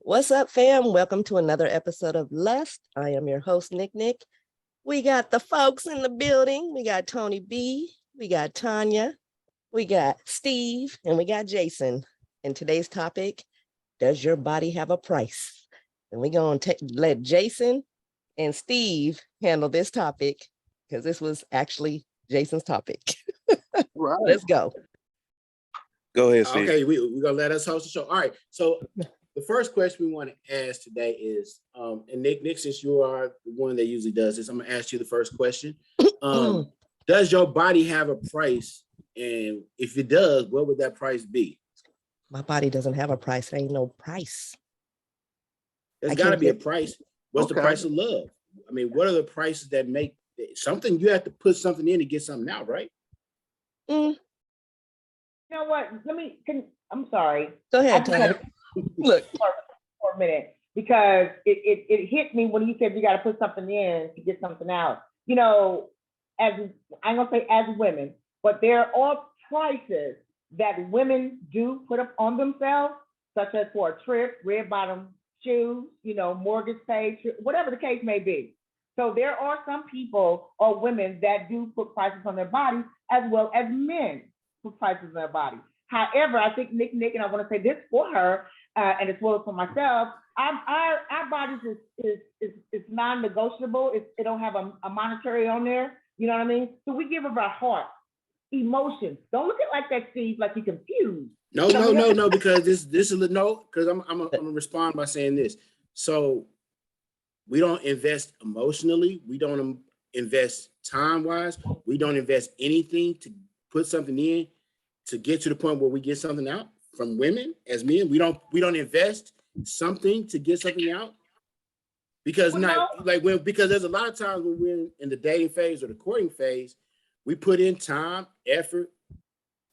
What's up, fam? Welcome to another episode of L.U.S.T. I am your host, Nick. We got the folks in the building. We got Tony B, we got Tanya, we got Steve, and we got Jason. And today's topic, does your body have a price? And we're going to let Jason and Steve handle this topic because this was actually Jason's topic. Right. Let's go. Go ahead, Steve. Okay, we're going to let us host the show. All right, so the first question we want to ask today is, and Nick, since you are the one that usually does this, I'm going to ask you the first question. Does your body have a price? And if it does, what would that price be? My body doesn't have a price. There ain't no price. There's got to be a price. What's the price of love? I mean, what are the prices that make something? You have to put something in to get something out, right? You know what? I'm sorry. Go ahead, Tony. Look. For a minute, because it hit me when you said you got to put something in to get something out. You know, I'm gonna say as women, but there are prices that women do put up on themselves, such as for a trip, red bottom shoes, mortgage paid, whatever the case may be. So there are some people or women that do put prices on their bodies, as well as men put prices on their bodies. However, I think Nick, and I want to say this for her, and as well as for myself, our bodies is non-negotiable. It don't have a monetary on there. You know what I mean? So we give of our heart, emotions. Don't look at it like that, Steve, like you're confused. No, because this is no, because I'm gonna respond by saying this. So we don't invest emotionally. We don't invest time-wise. We don't invest anything to put something in to get to the point where we get something out. From women as men, we don't invest something to get something out because because there's a lot of times when we're in the dating phase or the courting phase, we put in time, effort,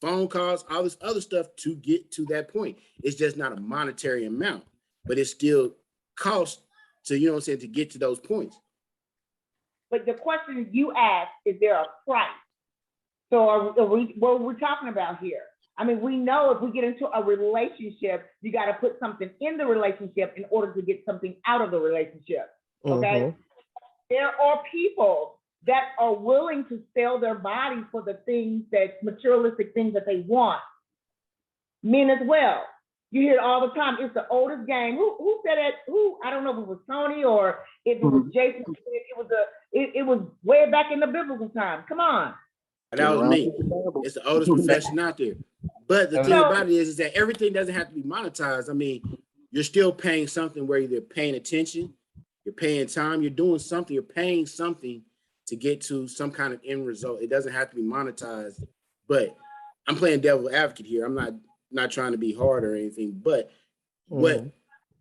phone calls, all this other stuff to get to that point. It's just not a monetary amount, but it still costs to to get to those points. But the question you asked, is there a price? So what we're talking about here? I mean, we know if we get into a relationship, you got to put something in the relationship in order to get something out of the relationship. Okay. Mm-hmm. There are people that are willing to sell their body for the things materialistic things that they want. Men as well. You hear it all the time. It's the oldest game. Who said it? I don't know if it was Tony or if it was Jason. It was way back in the biblical time. Come on. That was me. It's the oldest profession out there. But the thing about it is that everything doesn't have to be monetized. I mean, you're still paying something where you're paying attention, you're paying time, you're doing something, you're paying something to get to some kind of end result. It doesn't have to be monetized. But I'm playing devil's advocate here. I'm not trying to be hard or anything, but what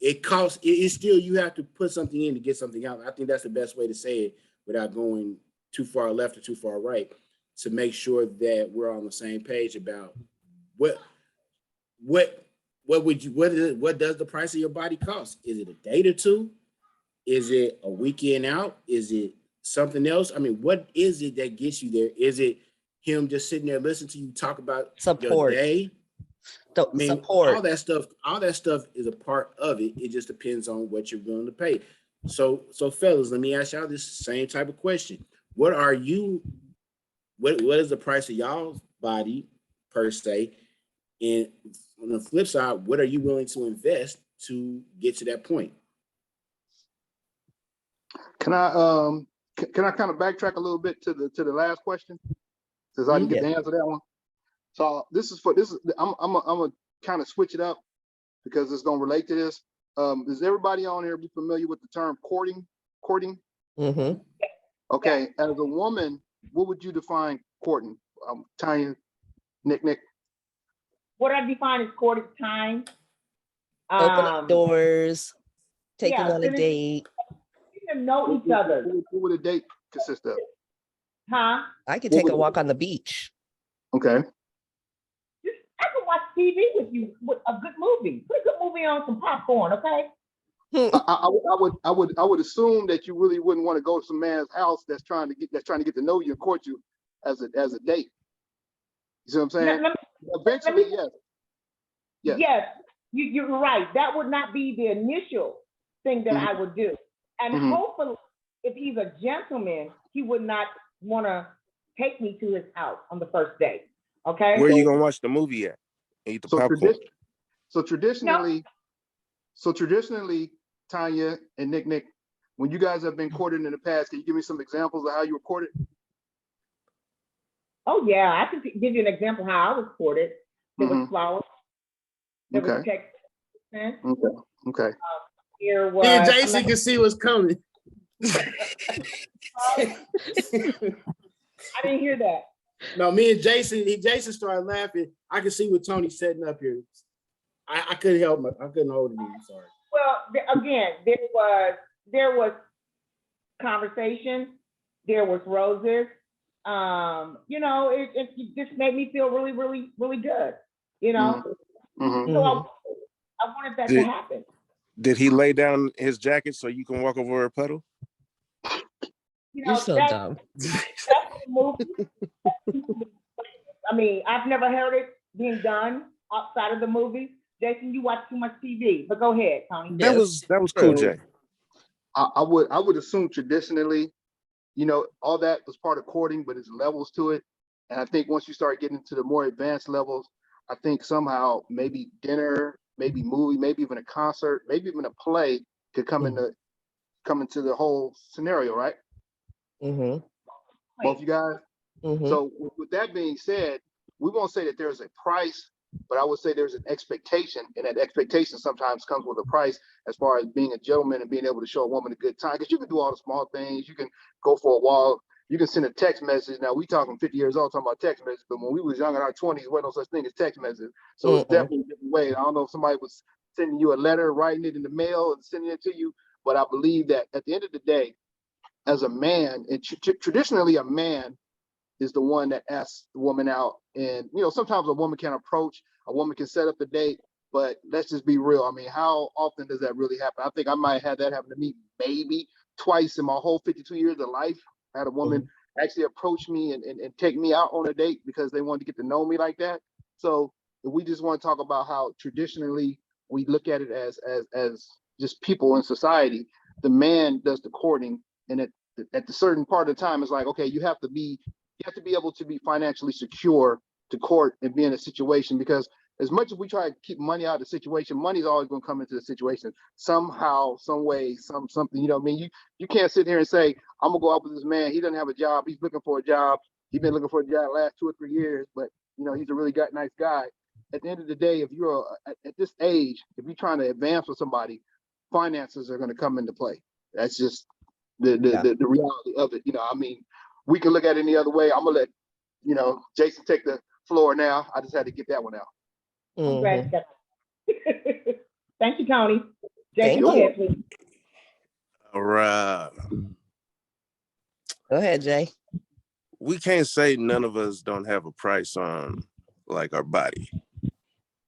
it costs, it's still you have to put something in to get something out. I think that's the best way to say it without going too far left or too far right, to make sure that we're on the same page about what does the price of your body cost? Is it a date or two? Is it a weekend out? Is it something else? I mean, what is it that gets you there? Is it him just sitting there listening to you talk about support, your day? Support. All that stuff is a part of it. It just depends on what you're willing to pay. So fellas, let me ask y'all this same type of question. What is the price of y'all's body per se? And on the flip side, what are you willing to invest to get to that point? Can I kind of backtrack a little bit to the last question, since I can get the answer to that one? So I'm gonna kind of switch it up because it's gonna relate to this. Does everybody on here be familiar with the term courting? Mm-hmm. Okay, as a woman, what would you define courting? Tanya, Nick. What I define as courting time. Open up doors, taking on a date. To know each other. What would a date consist of? Huh? I could take a walk on the beach. Okay. I could watch TV with you with a good movie. Put a good movie on, some popcorn, okay? I would assume that you really wouldn't want to go to some man's house that's trying to get to know you and court you as a date. You see what I'm saying? Eventually, yes. Yes. you're right. That would not be the initial thing that I would do. And hopefully, if he's a gentleman, he would not want to take me to his house on the first date. Okay. Where you gonna watch the movie at? Eat the popcorn. Traditionally, Tanya and Nick, when you guys have been courted in the past, can you give me some examples of how you were courted? Oh yeah, I can give you an example how I was courted. There was flowers. There was text. Okay. Here was. Me and Jason can see what's coming. I didn't hear that. No, me and Jason started laughing. I could see what Tony's setting up here. I couldn't help I couldn't hold it in. I'm sorry. Well, again, there was conversation. There was roses. You know, it just made me feel really, really, really good. You know, so I wanted that to happen. Did he lay down his jacket so you can walk over a puddle? You know, You're so dumb. That's the movie. I mean, I've never heard it being done outside of the movie. Jason, you watch too much TV, but go ahead, Tony. That was cool, Jay. I would assume traditionally, you know, all that was part of courting, but there's levels to it. And I think once you start getting to the more advanced levels, I think somehow maybe dinner, maybe movie, maybe even a concert, maybe even a play could come into the whole scenario, right? Both you guys. So with that being said, we won't say that there's a price, but I would say there's an expectation, and that expectation sometimes comes with a price as far as being a gentleman and being able to show a woman a good time. Because you can do all the small things. You can go for a walk. You can send a text message. Now, we talking 50 years old talking about text messages, but when we was young in our 20s, there wasn't no such thing as text messages. So it's definitely a different way. I don't know if somebody was sending you a letter, writing it in the mail and sending it to you, but I believe that at the end of the day, as a man, and traditionally a man is the one that asks the woman out. And, you know, sometimes a woman can approach, a woman can set up a date, but let's just be real. I mean, how often does that really happen? I think I might have had that happen to me maybe twice in my whole 52 years of life. I had a woman actually approach me and take me out on a date because they wanted to get to know me like that. So if we just want to talk about how traditionally we look at it as just people in society, the man does the courting, and at the certain part of the time, it's like, okay, you have to be able to be financially secure to court and be in a situation, because as much as we try to keep money out of the situation, money's always going to come into the situation somehow, some way, something. You know what I mean? You can't sit here and say, I'm gonna go out with this man. He doesn't have a job. He's looking for a job. He's been looking for a job the last 2 or 3 years, but you know, he's a really nice guy. At the end of the day, if you're at this age, if you're trying to advance with somebody, finances are going to come into play. That's just the reality of it. You know, I mean, we can look at it any other way. I'm gonna let, you know, Jason take the floor now. I just had to get that one out. Thank you, Tony. Thank Jason, you. please. All right. Go ahead, Jay. We can't say none of us don't have a price on like our body,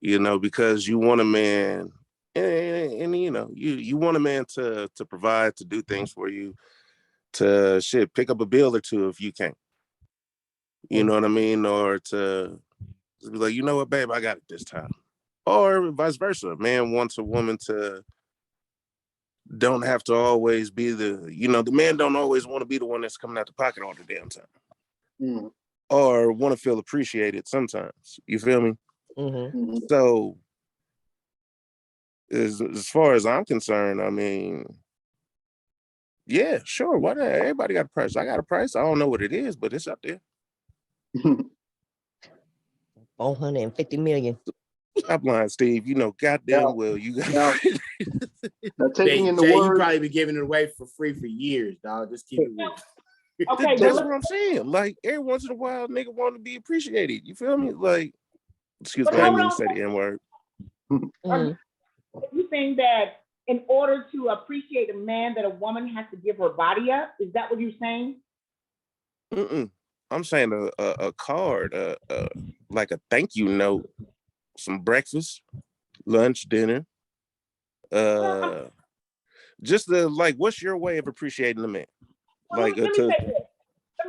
you know, because you want a man, and you know, you want a man to provide, to do things for you, to pick up a bill or two if you can. You know what I mean? Or to be like, you know what, babe, I got it this time. Or vice versa. A man wants a woman to don't have to always be the man don't always want to be the one that's coming out the pocket all the damn time. Or want to feel appreciated sometimes. You feel me? So as far as I'm concerned, I mean, yeah, sure. Why not? Everybody got a price. I got a price. I don't know what it is, but it's up there. 450 million. Stop lying, Steve. You know, goddamn well you got. Now taking in the Jay, word, you probably been giving it away for free for years, dog. Just keep it real. Okay, That's what I'm saying. Like every once in a while, nigga want to be appreciated. You feel me? Like, excuse me, I didn't mean to say the N-word. You think that in order to appreciate a man, that a woman has to give her body up? Is that what you're saying? I'm saying a card, like a thank you note, some breakfast, lunch, dinner. Just like, what's your way of appreciating the man? Well, Like, let me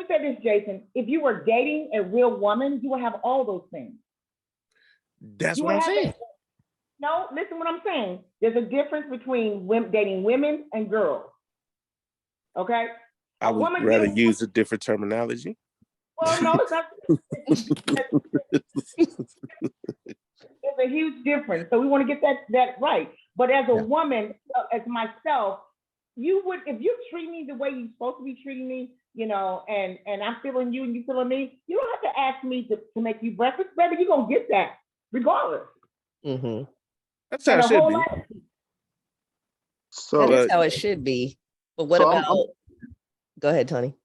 say this, Jason. If you were dating a real woman, you would have all those things. That's what I'm saying. No, listen what I'm saying. There's a difference between dating women and girls. Okay? I A would woman rather gets, use a different terminology. well, no, it's not. There's a huge difference. So we want to get that right. But as a Yeah. woman, as myself, you would, if you treat me the way you're supposed to be treating me, you know, and I'm feeling you and you feeling me, you don't have to ask me to make you breakfast, baby. You're gonna get that regardless. Mm-hmm. That's how And it a should whole be. lot. So, That is But how it should be. But what so about, go ahead, Tony.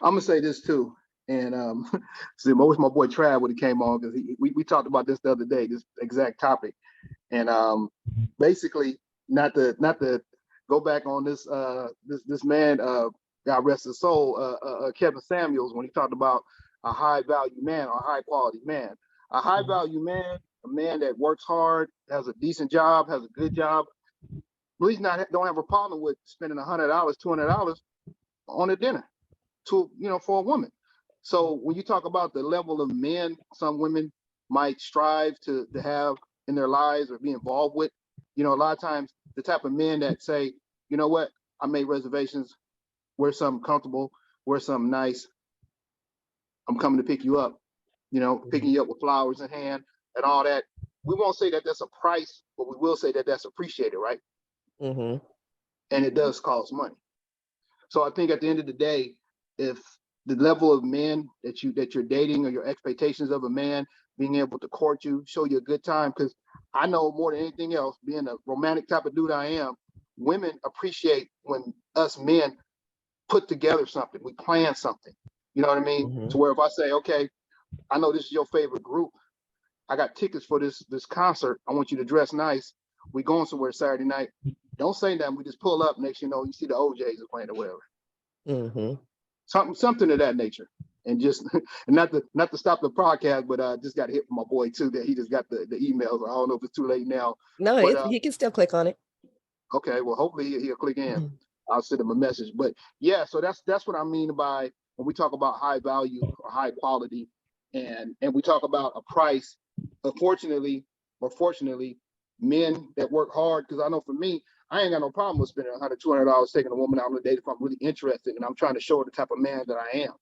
I'm gonna say this too, and see, I wish my boy Trav would have came on because we talked about this the other day, this exact topic, and basically not to go back on this man, God rest his soul, Kevin Samuels, when he talked about a high value man or a high quality man, a high value man, a man that works hard, has a decent job, has a good job. Really don't have a problem with spending $100, $200 on a dinner for a woman. So when you talk about the level of men some women might strive to have in their lives or be involved with, a lot of times the type of men that say, you know what, I made reservations, wear something comfortable, wear something nice, I'm coming to pick you up, picking you up with flowers in hand and all that. We won't say that that's a price, but we will say that that's appreciated, right? Mm-hmm. And it does cost money. So I think at the end of the day, if the level of men that you're dating or your expectations of a man being able to court you, show you a good time, because I know more than anything else, being a romantic type of dude I am, women appreciate when us men put together something, we plan something. You know what I mean? Mm-hmm. To where if I say, okay, I know this is your favorite group, I got tickets for this concert, I want you to dress nice, we going somewhere Saturday night. Don't say nothing. We just pull up. Next, you see the OJs are playing or whatever. Mm-hmm. Something of that nature. And just and not to stop the podcast, but just got hit from my boy too that he just got the emails. I don't know if it's too late now. No, But he can still click on it. okay, well hopefully he'll click in. Mhm. I'll send him a message. But yeah, so that's what I mean by when we talk about high value or high quality, and we talk about a price. Unfortunately or fortunately, men that work hard, because I know for me, I ain't got no problem with spending $100, $200 taking a woman out on a date if I'm really interested and I'm trying to show her the type of man that I am.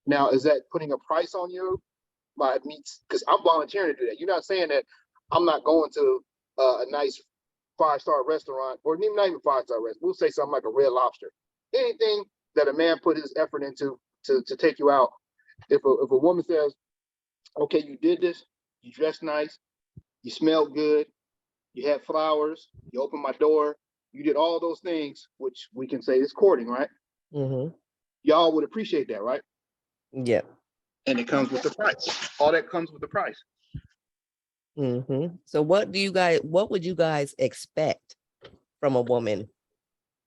Now, is that putting a price on you by me? Because I'm volunteering to do that. You're not saying that I'm not going to a nice 5-star restaurant, or even not even 5-star restaurant. We'll say something like a Red Lobster. Anything that a man put his effort into to take you out. If a woman says, okay, you did this, you dressed nice, you smelled good, you had flowers, you opened my door, you did all those things, which we can say is courting, right? Mm-hmm. Y'all would appreciate that, right? Yeah. And it comes with the price. All that comes with the price. Mm-hmm. So what would you guys expect from a woman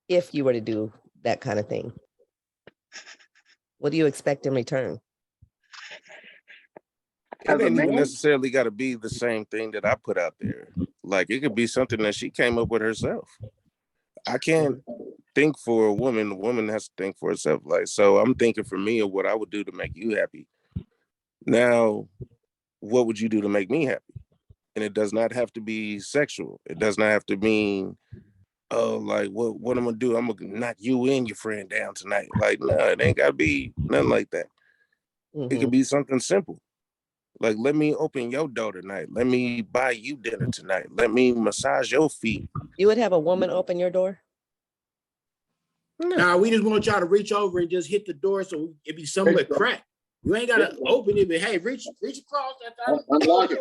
if you were to do that kind of thing? What do you expect in return? it As a ain't even man, necessarily got to be the same thing that I put out there. Like it could be something that she came up with herself. I can't think for a woman. The woman has to think for herself. Like, so I'm thinking for me of what I would do to make you happy. Now, what would you do to make me happy? And it does not have to be sexual. It does not have to mean, oh, like what I'm gonna do? I'm gonna knock you and your friend down tonight. Like, no, it ain't gotta be nothing like that. It Mm-hmm. could be something simple. Like, let me open your door tonight. Let me buy you dinner tonight. Let me massage your feet. You would have a woman open your door? No. Now we just want y'all to reach over and just hit the door so it be somewhat cracked. You ain't gotta open it, but hey, reach across that unlock it.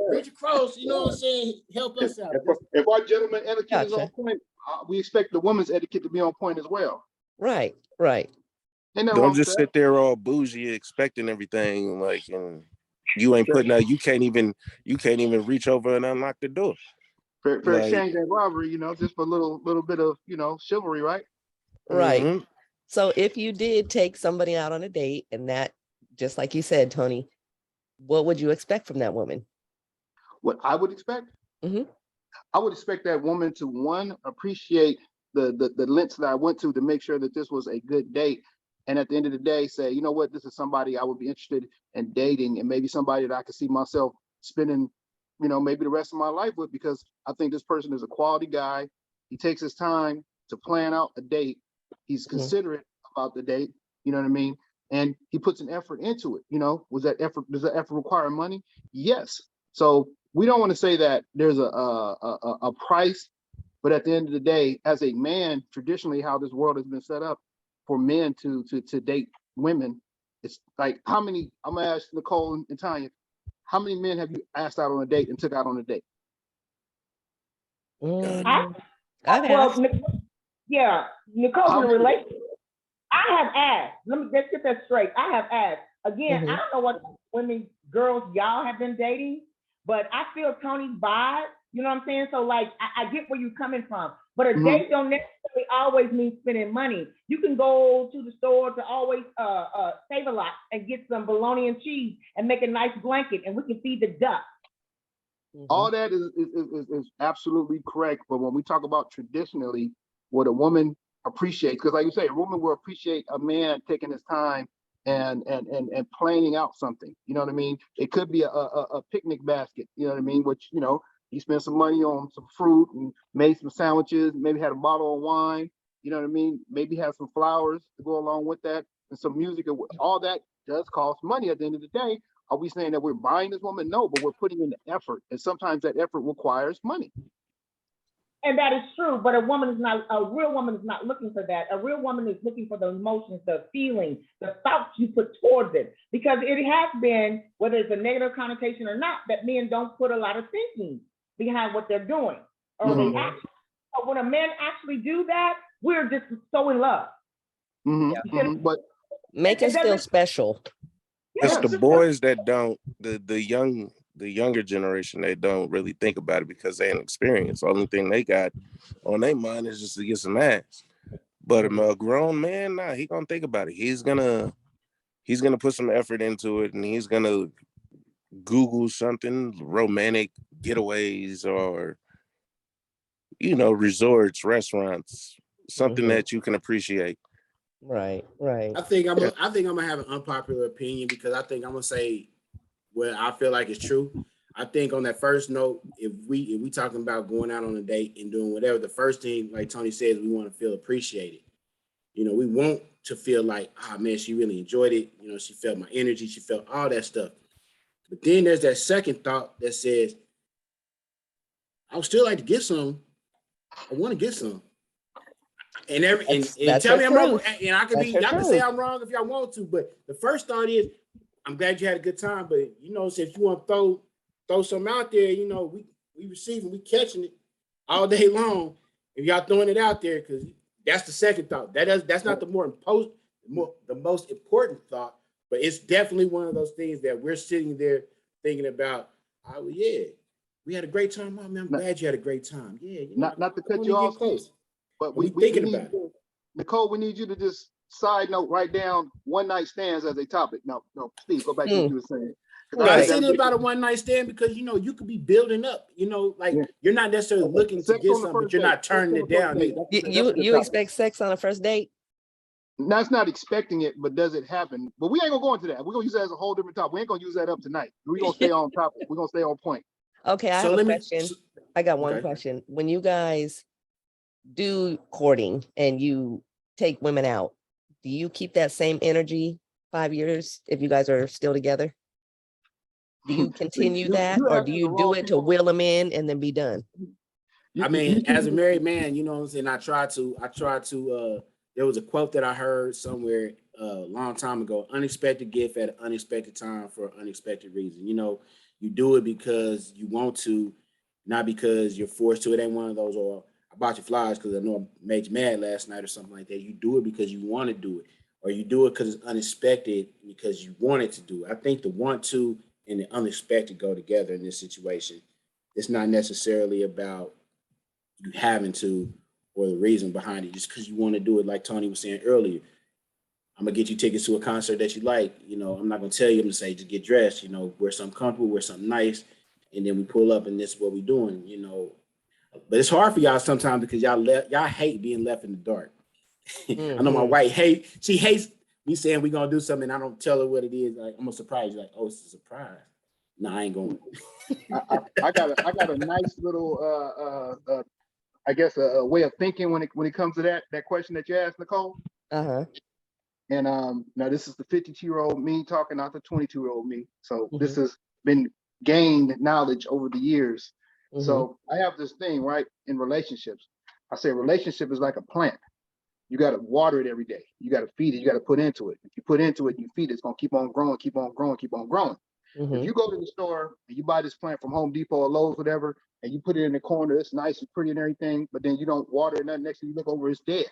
reach across, you know what I'm saying? Help us out. If our gentleman etiquette is on Gotcha. point, we expect the woman's etiquette to be on point as well. Right. Ain't nothing Don't wrong with just that. sit there all bougie expecting everything, like, and you ain't putting out. You can't even reach over and unlock the door. For Like, exchange and robbery, just for a little bit of chivalry, right? Right. mhm. So if you did take somebody out on a date and that, just like you said, Tony, what would you expect from that woman? What I would expect, Mhm. I would expect that woman to, one, appreciate the lengths that I went to make sure that this was a good date, and at the end of the day, say, you know what, this is somebody I would be interested in dating, and maybe somebody that I could see myself spending maybe the rest of my life with, because I think this person is a quality guy. He takes his time to plan out a date. He's considerate about the date. You know what I mean? And he puts an effort into it. Does that effort require money? Yes. So we don't want to say that there's a price, but at the end of the day, as a man, traditionally how this world has been set up for men to date women, it's like, how many, I'm gonna ask Nicole and Tanya, how many men have you asked out on a date and took out on a date? I've asked. Yeah, Nicole's How in a many? relationship. I have asked. Let's get that straight. I have asked. Again, I don't know what women, girls, y'all have been dating, but I feel Tony's vibe. You know what I'm saying? So like, I get where you're coming from, but a date don't necessarily always mean spending money. You can go to the store to always save a lot and get some bologna and cheese and make a nice blanket, and we can feed the duck. All that is absolutely correct. But when we talk about traditionally, what a woman appreciates, because like you say, a woman will appreciate a man taking his time and planning out something. You know what I mean? It could be a picnic basket. You know what I mean? Which, he spent some money on some fruit and made some sandwiches, maybe had a bottle of wine. You know what I mean? Maybe have some flowers to go along with that, and some music. All that does cost money at the end of the day. Are we saying that we're buying this woman? No, but we're putting in the effort. And sometimes that effort requires money. And that is true, but a real woman is not looking for that. A real woman is looking for the emotions, the feelings, the thoughts you put towards it. Because it has been, whether it's a negative connotation or not, that men don't put a lot of thinking behind what they're doing. Or they actually, so when a man actually do that, we're just so in love. But make us feel special. It's the boys that don't, the younger generation, they don't really think about it because they ain't experienced. The only thing they got on their mind is just to get some ass. But a grown man, nah, he gonna think about it. He's gonna put some effort into it, and he's gonna Google something, romantic getaways, or resorts, restaurants, something that you can appreciate. Right. I think I'm gonna have an unpopular opinion, because I think I'm gonna say what I feel like is true. I think on that first note, if we talking about going out on a date and doing whatever, the first thing, like Tony says, we want to feel appreciated. We want to feel like, man, she really enjoyed it. She felt my energy, she felt all that stuff. But then there's that second thought that says, I would still like to get some. I want to get some. And tell me I'm wrong. And I can y'all can say I'm wrong if y'all want to, but the first thought is, I'm glad you had a good time, but if you want to throw something out there, we receiving, we catching it all day long. If y'all throwing it out there, because that's the second thought. That's not the most important thought, but it's definitely one of those things that we're sitting there thinking about. Oh yeah, we had a great time. Oh, man, I'm glad you had a great time. Yeah, not to cut you off, close. But we thinking about it. Nicole, we need you to just side note, write down one night stands as a topic. No, Steve, go back to what you were saying. I said it about a one night stand because you could be building up. You're not necessarily looking to get something, but you're not turning it down. You expect sex on a first date? That's not expecting it, but does it happen? But we ain't gonna go into that. We're gonna use that as a whole different topic. We ain't gonna use that up tonight. We're gonna stay on topic. We're gonna stay on point. Okay, I have a question. I got one question. When you guys do courting and you take women out, do you keep that same energy 5 years if you guys are still together? Do you continue that, or do you do it to wheel them in and then be done? I mean, as a married man, you know what I'm saying? I try to, there was a quote that I heard somewhere a long time ago: unexpected gift at an unexpected time for an unexpected reason. You do it because you want to, not because you're forced to. It ain't one of those, or I bought you flowers because I know I made you mad last night or something like that. You do it because you want to do it, or you do it because it's unexpected because you wanted to do it. I think the want to and the unexpected go together in this situation. It's not necessarily about you having to or the reason behind it, just because you want to do it. Like Tony was saying earlier, I'm gonna get you tickets to a concert that you like. I'm not gonna tell you, I'm gonna say just get dressed, wear something comfortable, wear something nice, and then we pull up and this is what we're doing, But it's hard for y'all sometimes because y'all hate being left in the dark. I know my wife she hates me saying we're gonna do something and I don't tell her what it is. Like, I'm gonna surprise you, like, oh, it's a surprise. Nah, I ain't going. I got a nice little I guess a way of thinking when it comes to that question that you asked, Nicole. Uh-huh. And now this is the 52-year-old me talking, not the 22-year-old me. So this Mhm. has been gained knowledge over the years. Mhm. So I have this thing, right, in relationships. I say relationship is like a plant. You got to water it every day. You got to feed it. You got to put into it. If you put into it, you feed it, it's going to keep on growing, keep on growing, keep on growing. If Mhm. you go to the store and you buy this plant from Home Depot or Lowe's, whatever, and you put it in the corner, it's nice and pretty and everything, but then you don't water it, nothing, next thing you look over, it's dead.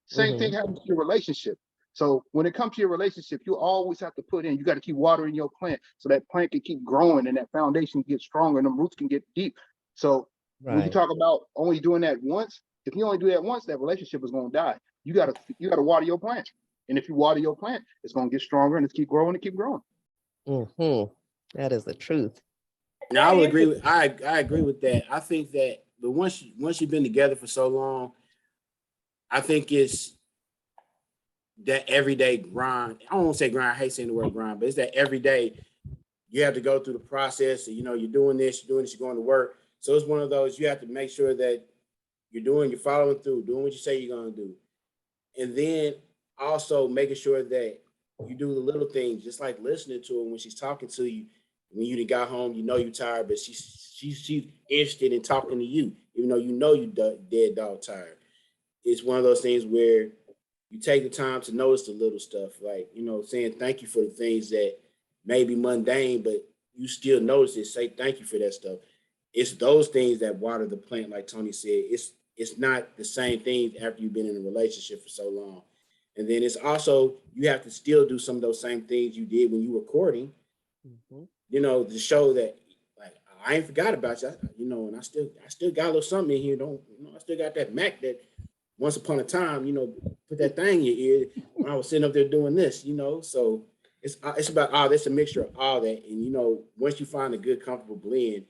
Same thing Mhm. happens to your relationship. So when it comes to your relationship, you always have to put in, you got to keep watering your plant so that plant can keep growing and that foundation gets stronger and the roots can get deep. So when you Right. talk about only doing that once, if you only do that once, that relationship is going to die. You gotta water your plant. And if you water your plant, it's going to get stronger and it's keep growing and keep growing. Mhm. That is the truth. Now I would agree with I agree with that. I think that, but once you've been together for so long, I think it's that everyday grind. I don't want to say grind. I hate saying the word grind, but it's that every day you have to go through the process. And, you're doing this, you're going to work. So it's one of those, you have to make sure that you're following through, doing what you say you're going to do. And then also making sure that you do the little things, just like listening to her when she's talking to you. When you got home, you're tired, but she's interested in talking to you, even though you dead dog tired. It's one of those things where you take the time to notice the little stuff, like, saying thank you for the things that may be mundane, but you still notice it. Say thank you for that stuff. It's those things that water the plant, like Tony said. It's not the same thing after you've been in a relationship for so long. And then it's also, you have to still do some of those same things you did when you were courting, Mhm. to show that, like, I ain't forgot about you, and I still got a little something in here. Don't, I still got that Mac that once upon a time, put that thing in your ear when I was sitting up there doing this, So it's about all that's a mixture of all that. And once you find a good, comfortable blend,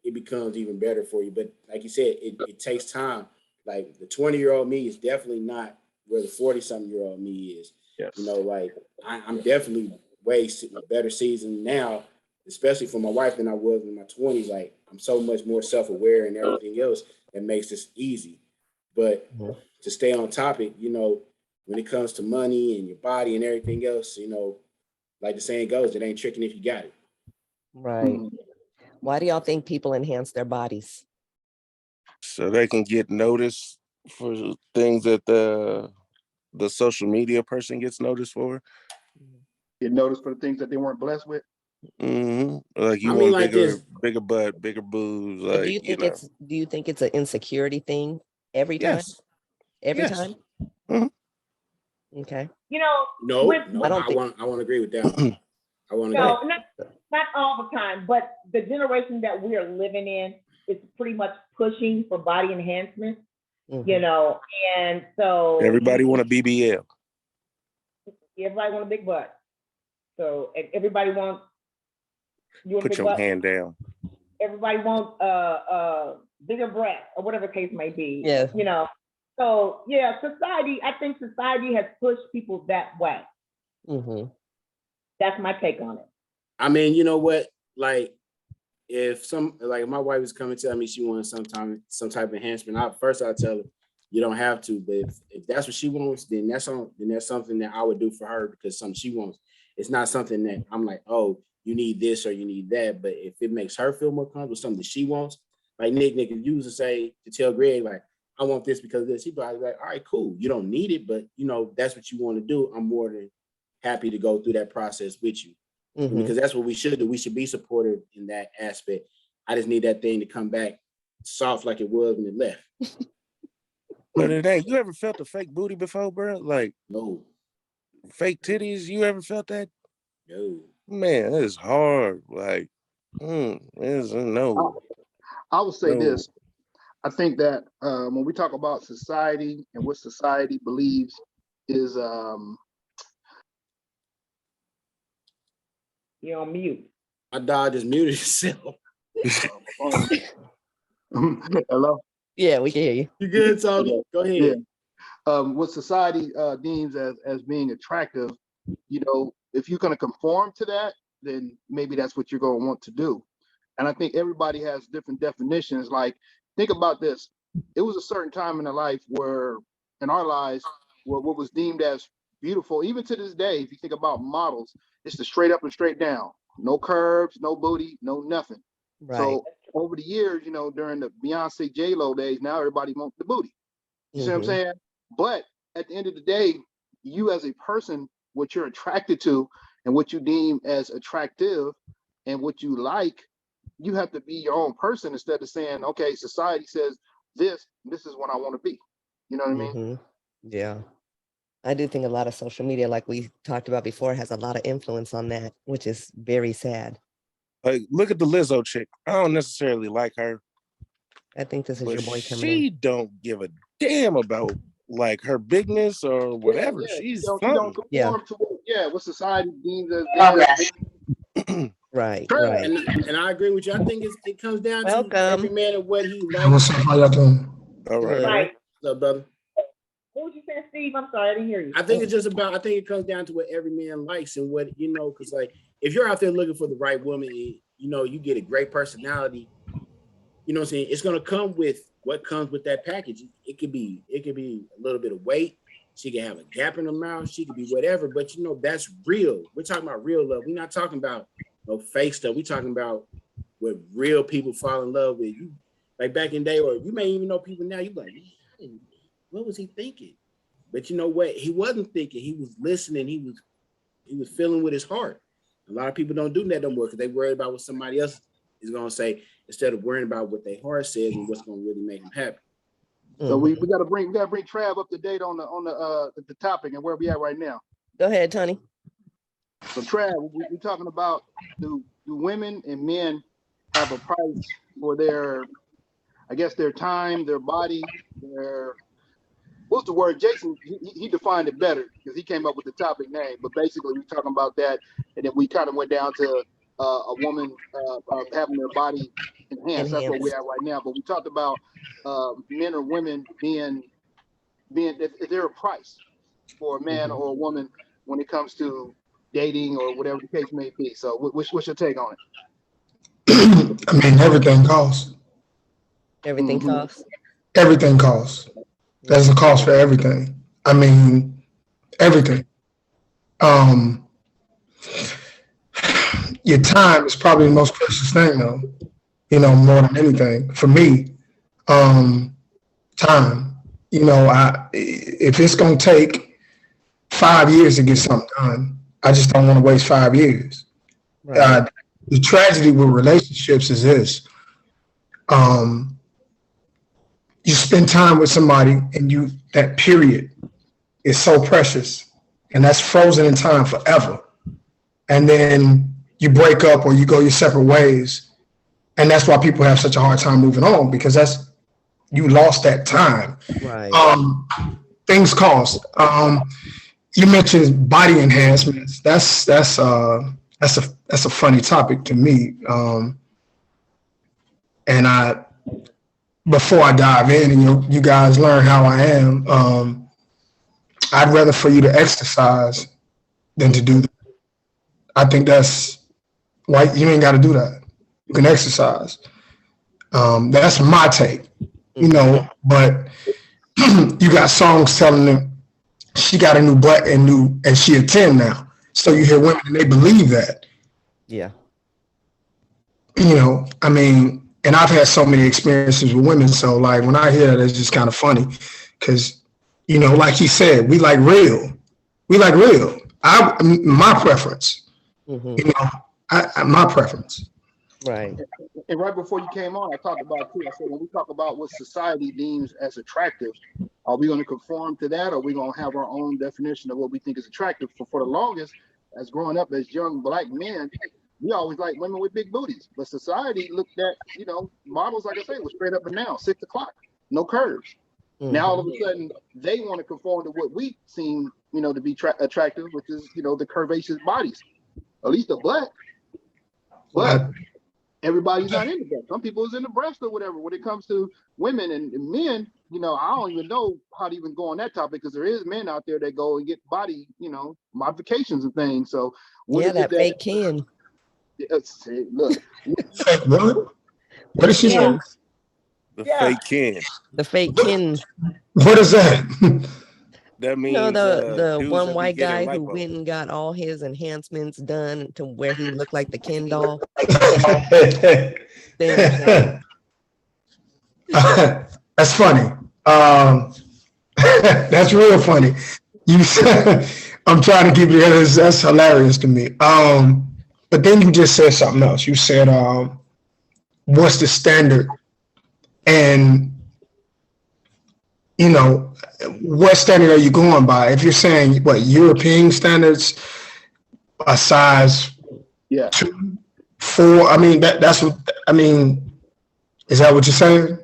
it becomes even better for you. But like you said, it takes time. Like the 20-year-old me is definitely not where the 40-something-year-old me is. Yes. Like I'm definitely way better seasoned now, especially for my wife, than I was in my 20s. Like, I'm so much more self-aware and everything else that makes this easy. But Mhm. to stay on topic, when it comes to money and your body and everything else, like the saying goes, it ain't tricking if you got it. Right. Mhm. Why do y'all think people enhance their bodies? So they can get noticed for things that the social media person gets noticed for. Get noticed for the things that they weren't blessed with. Like I you mean, want like this. bigger butt, bigger boobs, But like do you think it's an insecurity thing every time? Yes, Every yes. time? Mhm. Okay. No, I no, don't think I want to agree with that one. I want to go agree. ahead. not all the time, but the generation that we are living in is pretty much pushing for body enhancement, Mhm. and so Everybody want a BBL. everybody want a big butt. So everybody wants you want a Put big your butt. hand down. Everybody wants bigger breasts or whatever the case may be. Yeah. So yeah, I think society has pushed people that way. Mhm. That's my take on it. I mean, you know what? Like, if my wife is coming to tell me she wants some type of enhancement, I'll tell her you don't have to. But if that's what she wants, then that's something that I would do for her, because something she wants. It's not something that I'm like, oh, you need this or you need that. But if it makes her feel more comfortable, something that she wants, like Nick if you used to tell Greg, like, I want this because of this, he'd be like, all right, cool. You don't need it, but that's what you want to do. I'm more than happy to go through that process with you. Mhm. Because that's what we should do. We should be supportive in that aspect. I just need that thing to come back soft like it was when it left. But it ain't. You ever felt a fake booty before, bro? Like No, fake titties? You ever felt that? no. Man, it's hard. Like, it's no. I would say No. this. I think that when we talk about society and what society believes is You're on mute. My dog just muted himself. hello. Yeah, we can hear you. You good, Tony? Okay. Go ahead. Yeah. What society deems as being attractive, if you're going to conform to that, then maybe that's what you're going to want to do. And I think everybody has different definitions. Like, think about this. It was a certain time in our lives, where what was deemed as beautiful, even to this day, if you think about models, it's the straight up and straight down. No curves, no booty, no nothing. Right. So over the years, during the Beyonce J-Lo days, now everybody wants the booty. You see what I'm saying? But at the end of the day, you as a person, what you're attracted to and what you deem as attractive and what you like, you have to be your own person instead of saying, okay, society says this is what I want to be. You know what I mean? Yeah. I do think a lot of social media, like we talked about before, has a lot of influence on that, which is very sad. Like, look at the Lizzo chick. I don't necessarily like her. I think this is But your boy coming she don't give a damn about like her bigness or whatever. Yeah, She's you something. don't conform to what society deems as Right, True. right. And I agree with you. I think it comes down to every Welcome. man and what he Hey, likes. what's up? How y'all doing? All right. Good. Right. What's up, brother? What was you saying, Steve? I'm sorry, I didn't hear you. I think it comes down to what every man likes and what, because like if you're out there looking for the right woman, and, you get a great personality, you know what I'm saying? It's gonna come with what comes with that package. It could be a little bit of weight. She can have a gap in her mouth. She could be whatever, but that's real. We're talking about real love. We're not talking about no fake stuff. We're talking about what real people fall in love with. You like back in the day, or you may even know people now. You like, man, what was he thinking? But you know what? He wasn't thinking. He was listening. He was feeling with his heart. A lot of people don't do that no more because they worry about what somebody else is gonna say instead of worrying about what their heart says and what's gonna really make them happy. So we gotta bring Trav up to date on the topic and where we at right now. Go ahead, Tony. So Trav, we're talking about do women and men have a price for their time, their body, what's the word? Jason, he defined it better because he came up with the topic name. But basically, we're talking about that, and then we kind of went down to a woman having their body enhanced. That's where we're at right now. But we talked about men or women being is there a price for a man or a woman when it comes to dating or whatever the case may be. So, what's your take on it? I mean, everything costs. Everything costs. Everything costs. There's a cost for everything. I mean, everything. Your time is probably the most precious thing, though. More than anything for me. Time. If it's gonna take 5 years to get something done, I just don't want to waste 5 years. Right. The tragedy with relationships is this. You spend time with somebody and that period is so precious and that's frozen in time forever. And then you break up or you go your separate ways. And that's why people have such a hard time moving on because you lost that time. Right. Things cost. You mentioned body enhancements. That's a funny topic to me. And before I dive in and you guys learn how I am, I'd rather for you to exercise than to do that. I think that's why you ain't got to do that. You can exercise. That's my take, but you got songs telling them she got a new butt and she a 10 now. So you hear women and they believe that. Yeah. I mean, and I've had so many experiences with women. So like when I hear that, it's just kind of funny because, like he said, we like real. My preference, my preference. Right. And right before you came on, I talked about too. I said when we talk about what society deems as attractive, are we going to conform to that, or are we going to have our own definition of what we think is attractive? For the longest, as growing up as young Black men, we always like women with big booties, but society looked at models like I say was straight up and down, 6 o'clock, no curves. Now all of a sudden they want to conform to what we seem to be attractive, which is the curvaceous bodies, at least the Black. But everybody's not into that. Some people is into breast or whatever. When it comes to women and men, I don't even know how to even go on that topic because there is men out there that go and get body, modifications and things. So that fake kin. Yes, see, look, Fake what? What did she say? Kin, The Yeah. fake kin. the fake kin. What is that? That You know, means the dudes one that be white getting guy who lipo. went and got all his enhancements done to where he looked like the Ken doll. They understand. That's funny. That's real funny. You said, I'm trying to keep it together. That's hilarious to me. But then you just said something else. You said, what's the standard? And, you know, what standard are you going by? If you're saying, what, European standards, a size yeah. 2, 4, I mean, that's what, I mean, is that what you're saying?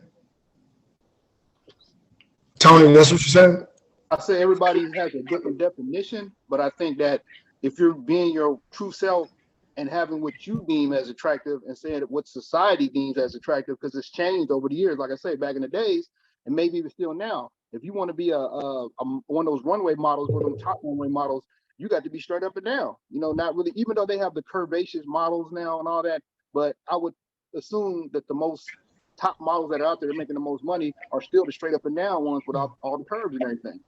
Tony, that's what you're saying? I say everybody has a different definition, but I think that if you're being your true self and having what you deem as attractive and saying what society deems as attractive, because it's changed over the years, like I say, back in the days, and maybe even still now, if you want to be a one of those runway models or those top runway models, you got to be straight up and down. You know, not really, even though they have the curvaceous models now and all that, but I would assume that the most top models that are out there making the most money are still the straight up and down ones without all the curves and everything.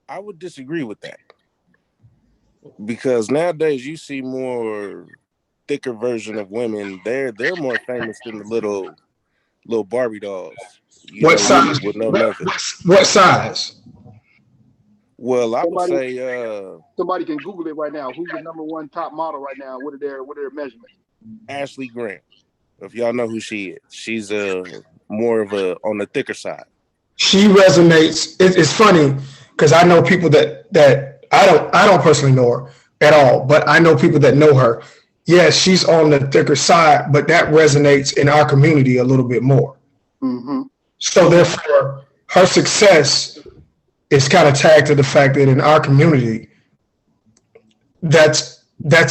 I would disagree with that because nowadays you see more thicker version of women. They're more famous than the little Barbie dolls. What size? With no nothing. What size? Well, I would say somebody can Google it right now. Who's the #1 top model right now? What are their measurements? Ashley Grant. If y'all know who she is, she's more of a on the thicker side. She resonates. It's funny because I know people that I don't personally know her at all, but I know people that know her. Yes, she's on the thicker side, but that resonates in our community a little bit more. Mm-hmm. So therefore, her success is kind of tagged to the fact that in our community, that's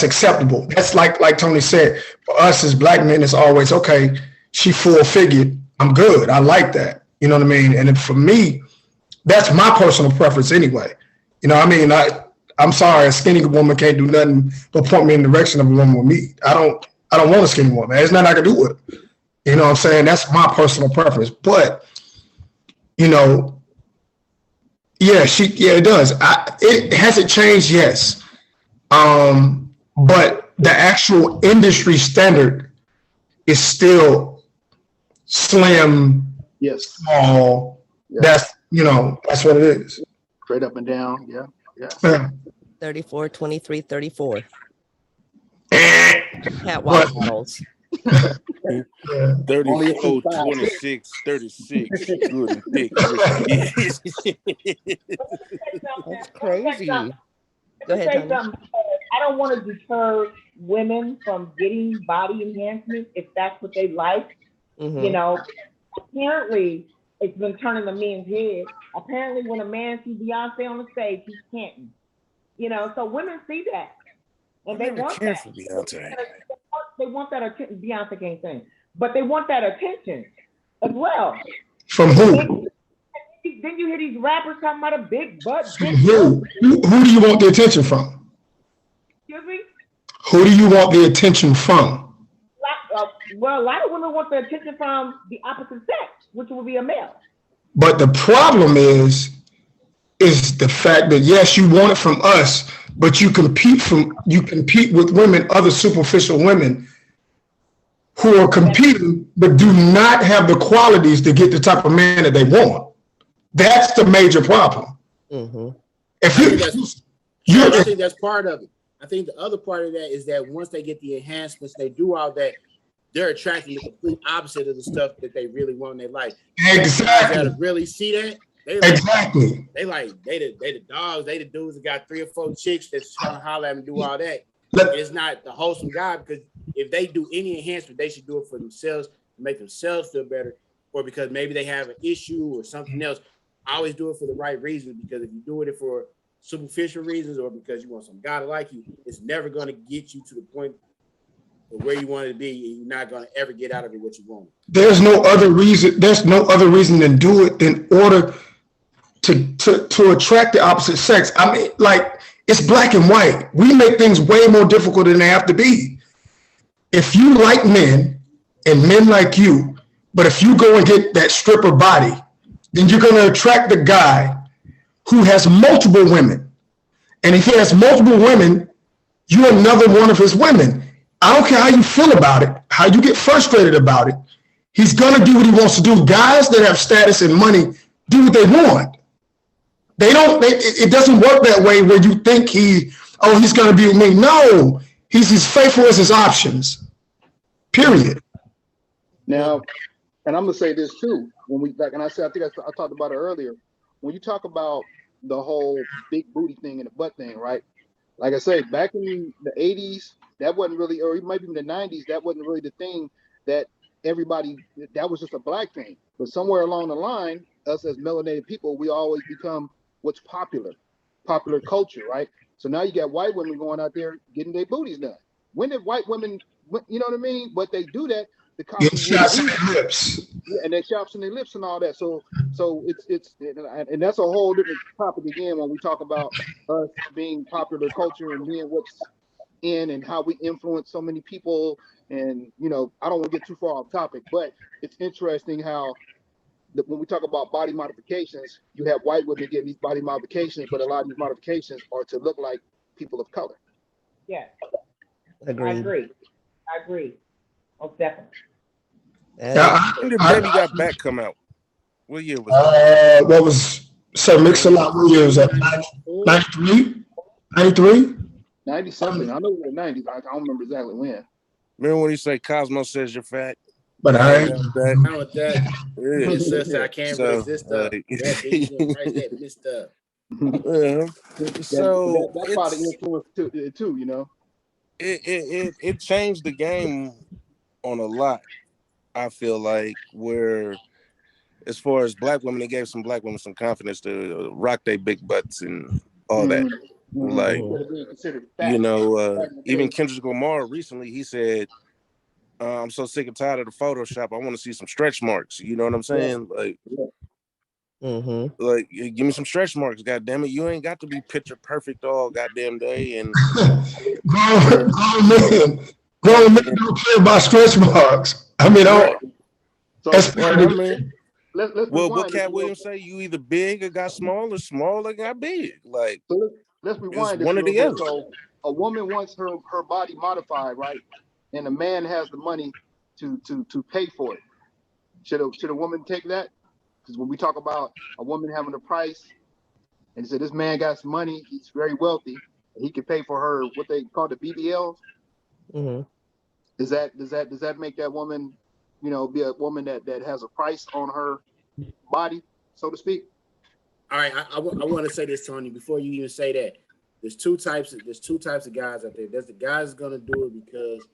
acceptable. That's like Tony said, for us as black men, it's always, okay, she full figured, I'm good. I like that. You know what I mean? And for me, that's my personal preference anyway. You know what I mean? I'm sorry, a skinny woman can't do nothing but point me in the direction of a woman with me. I don't want a skinny woman. There's nothing I can do with it. You know what I'm saying? That's my personal preference. But, you know, yeah, it does. It hasn't changed, yes. But the actual industry standard is still slim, yes, small. Yeah. That's what it is. Straight up and down. Yeah. 34, 23, 34. Catwalk models. 34, 26, 36. Good and thick. That's crazy. Go ahead, Tony. I don't want to deter women from getting body enhancement if that's what they like. Mm-hmm. You know, apparently it's been turning the men's head. Apparently when a man sees Beyonce on the stage, he's chanting. You know, so women see that. And they want that. Beyonce. They want that attention. Beyonce can't sing. But they want that attention as well. From who? Then you hear these rappers talking about a big butt. Who do you want the attention from? Excuse me? Who do you want the attention from? Well, a lot of women want the attention from the opposite sex, which would be a male. But the problem is the fact that, yes, you want it from us, but you compete with women, other superficial women who are competing, but do not have the qualities to get the type of man that they want. That's the major problem. Mm-hmm. I think that's part of it. I think the other part of that is that once they get the enhancements, they do all that, they're attracting the complete opposite of the stuff that they really want in their life. Exactly. You gotta really see that. They the dogs, they the dudes that got 3 or 4 chicks that's trying to holler at them and do all that. It's not the wholesome guy, because if they do any enhancement, they should do it for themselves to make themselves feel better, or because maybe they have an issue or something else. I always do it for the right reasons, because if you do it for superficial reasons or because you want some guy to like you, it's never going to get you to the point of where you want to be, and you're not going to ever get out of it what you want. There's no other reason than do it in order to attract the opposite sex. I mean, like, it's black and white. We make things way more difficult than they have to be. if you like men and men like you, but if you go and get that stripper body, then you're going to attract the guy who has multiple women. And if he has multiple women, you're another one of his women. I don't care how you feel about it, how you get frustrated about it. He's going to do what he wants to do. Guys that have status and money do what they want. It doesn't work that way where you think he's going to be with me. No, he's as faithful as his options. Period. Now, and I'm gonna say this too. When we like, and I think I talked about it earlier. When you talk about the whole big booty thing and the butt thing, right? Like I say, back in the 80s, that wasn't really, or it might be in the 90s, that wasn't really the thing that everybody, that was just a black thing. But somewhere along the line, us as melanated people, we always become what's popular culture, right? So now you got white women going out there getting their booties done. When did white women, you know what I mean? But they do that. The cops shots in their lips. Yeah, and they shops in their lips and all that. So it's and that's a whole different topic again when we talk about us being popular culture and being what's in and how we influence so many people. And you know, I don't want to get too far off topic, but it's interesting how when we talk about body modifications, you have white women getting these body modifications, but a lot of these modifications are to look like people of color. Yeah. Agreed. I agree. Most definitely. When did Baby Got Back come out? What year was that? What was Sir Mix-a-Lot? What year was that? 93? 93? 90 something. I know it was the 90s. I don't remember exactly when. Remember when he said Cosmo says you're fat? But I ain't. How with that? It's just I can't resist that missed up. So that's probably influence too, you know. It changed the game on a lot. I feel like where, as far as black women, it gave some black women some confidence to rock their big butts and all that. Like, you know, even Kendrick Lamar recently, he said, I'm so sick and tired of the Photoshop. I want to see some stretch marks. You know what I'm saying? Like, like, give me some stretch marks. God damn it, you ain't got to be picture perfect all goddamn day. And grown men don't care about stretch marks. I mean, what Cat Williams say? You either big or got small, or small or got big. Like, so let's rewind one or the other. So a woman wants her body modified, right? And a man has the money to pay for it. Should a woman take that? Because when we talk about a woman having a price, and say this man got some money, he's very wealthy, and he can pay for her what they call the BBLs. Does that make that woman, you know, be a woman that has a price on her body, so to speak? All right, I want to say this, Tony, before you even say that. There's two types of guys out there. There's the guy that's gonna do it because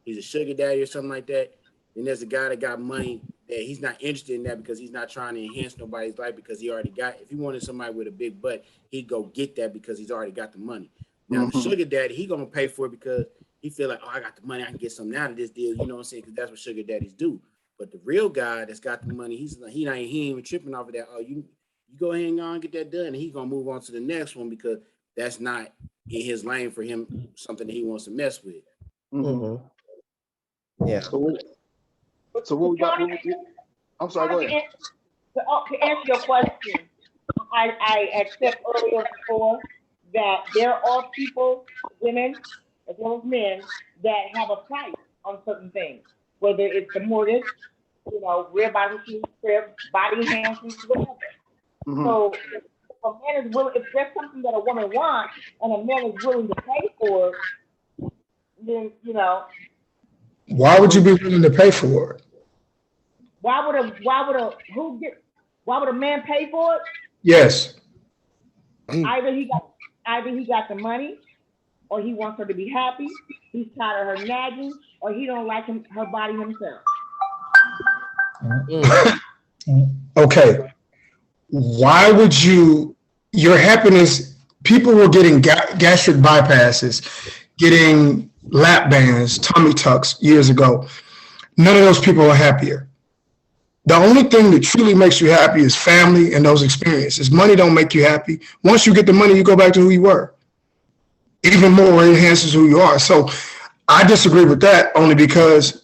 he's a sugar daddy or something like that. Then there's a guy that got money that he's not interested in that because he's not trying to enhance nobody's life because he already got. If he wanted somebody with a big butt, he'd go get that because he's already got the money. Now the sugar daddy, he gonna pay for it because he feel like, oh, I got the money, I can get something out of this deal. You know what I'm saying? Because that's what sugar daddies do. But the real guy that's got the money, he ain't even tripping off of that. Oh, you go ahead and go and get that done, and he's gonna move on to the next one because that's not in his lane for him, something that he wants to mess with. Yeah. So what we got? I'm sorry, go ahead. To answer your question, I accept earlier before that there are people, women as well as men, that have a price on certain things, whether it's the mortgage, you know, rear body enhancements, whatever. So if a man is willing, if there's something that a woman wants and a man is willing to pay for it, then, you know. Why would you be willing to pay for it? Why would a man pay for it? Yes. Either he got the money, or he wants her to be happy, he's tired of her nagging, or he don't like her body himself. Okay. Why would your happiness, people were getting gastric bypasses, getting lap bands, tummy tucks years ago. None of those people are happier. The only thing that truly makes you happy is family and those experiences. Money don't make you happy. Once you get the money, you go back to who you were. Even more, it enhances who you are. So I disagree with that only because,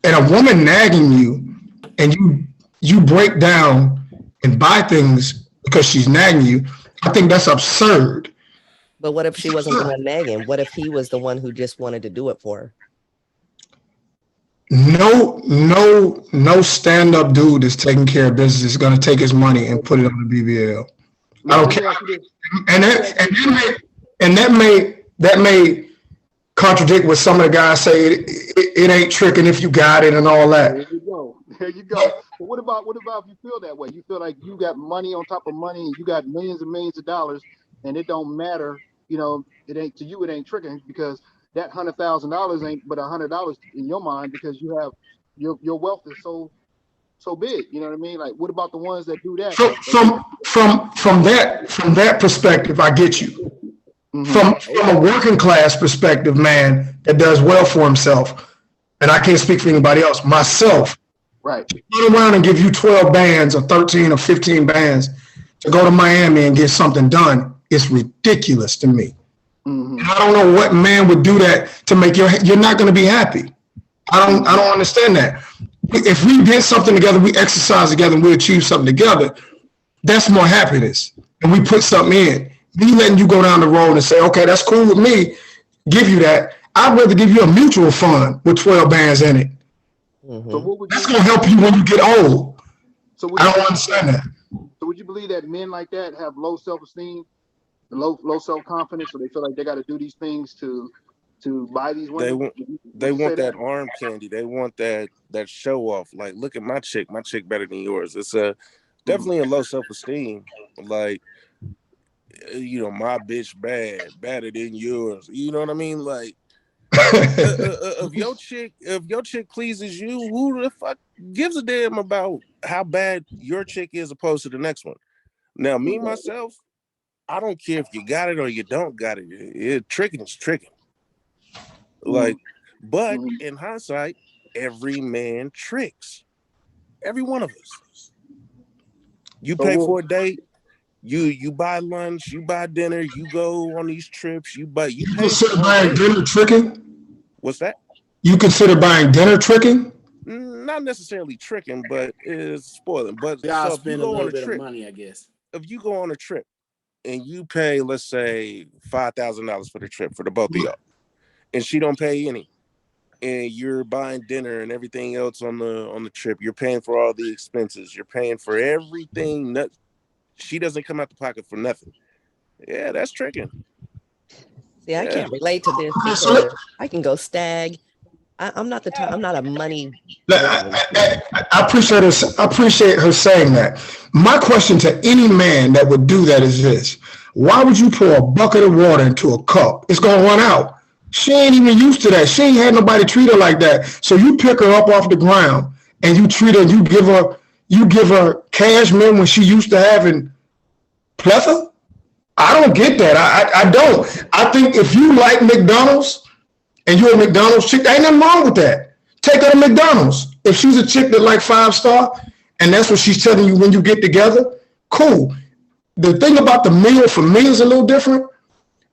and a woman nagging you, and you break down and buy things because she's nagging you. I think that's absurd. But what if she wasn't the one nagging? What if he was the one who just wanted to do it for her? No stand-up dude that's taking care of business is going to take his money and put it on the BBL. I don't care. And that may contradict what some of the guys say. It ain't tricking if you got it and all that. There you go. There you go. But what about if you feel that way? You feel like you got money on top of money, and you got millions and millions of dollars, and it don't matter. You know, it ain't to you. It ain't tricking because that $100,000 ain't but $100 in your mind because you have your wealth is so big. You know what I mean? Like, what about the ones that do that? From that perspective, I get you. Mm-hmm. From a working class perspective, man, that does well for himself, and I can't speak for anybody else. Myself, right? Turn around and give you 12 bands or 13 or 15 bands to go to Miami and get something done. It's ridiculous to me. Mm-hmm. I don't know what man would do that to make you're not going to be happy. I don't understand that. If we did something together, we exercise together, and we achieve something together, that's more happiness. And we put something in. Me letting you go down the road and say, okay, that's cool with me, give you that. I'd rather give you a mutual fund with 12 bands in it. Mm-hmm. So that's going to help you when you get old. So I don't understand that. So would you believe that men like that have low self-esteem, low self-confidence, so they feel like they got to do these things to buy these women? They want that arm candy. They want that show off. Like, look at my chick better than yours. It's definitely a low self-esteem. Like, you know, my bitch better than yours. You know what I mean? Like, if your chick pleases you, who the fuck gives a damn about how bad your chick is opposed to the next one? Now, me myself, I don't care if you got it or you don't got it. Tricking is tricking. Like, but in hindsight, every man tricks. Every one of us. You pay for a date. You buy lunch, you buy dinner, you go on these trips, you consider buying dinner tricking? What's that? You consider buying dinner tricking? Not necessarily tricking, but it's spoiling. But y'all spend a little bit of money, I guess. If you go on a trip and you pay, let's say, $5,000 for the trip for the both of y'all, and she don't pay any, and you're buying dinner and everything else on the trip, you're paying for all the expenses, you're paying for everything. She doesn't come out the pocket for nothing. Yeah, that's tricking. See, I can't relate to this because I can go stag. I'm not a money. I appreciate her saying that. My question to any man that would do that is this: why would you pour a bucket of water into a cup? It's gonna run out. She ain't even used to that. She ain't had nobody treat her like that. So you pick her up off the ground and you treat her. You give her cashmere when she used to having plethora. I don't get that. I don't. I think if you like McDonald's and you're a McDonald's chick, there ain't nothing wrong with that. Take her to McDonald's. If she's a chick that like 5-star and that's what she's telling you when you get together, cool. The thing about the meal for me is a little different.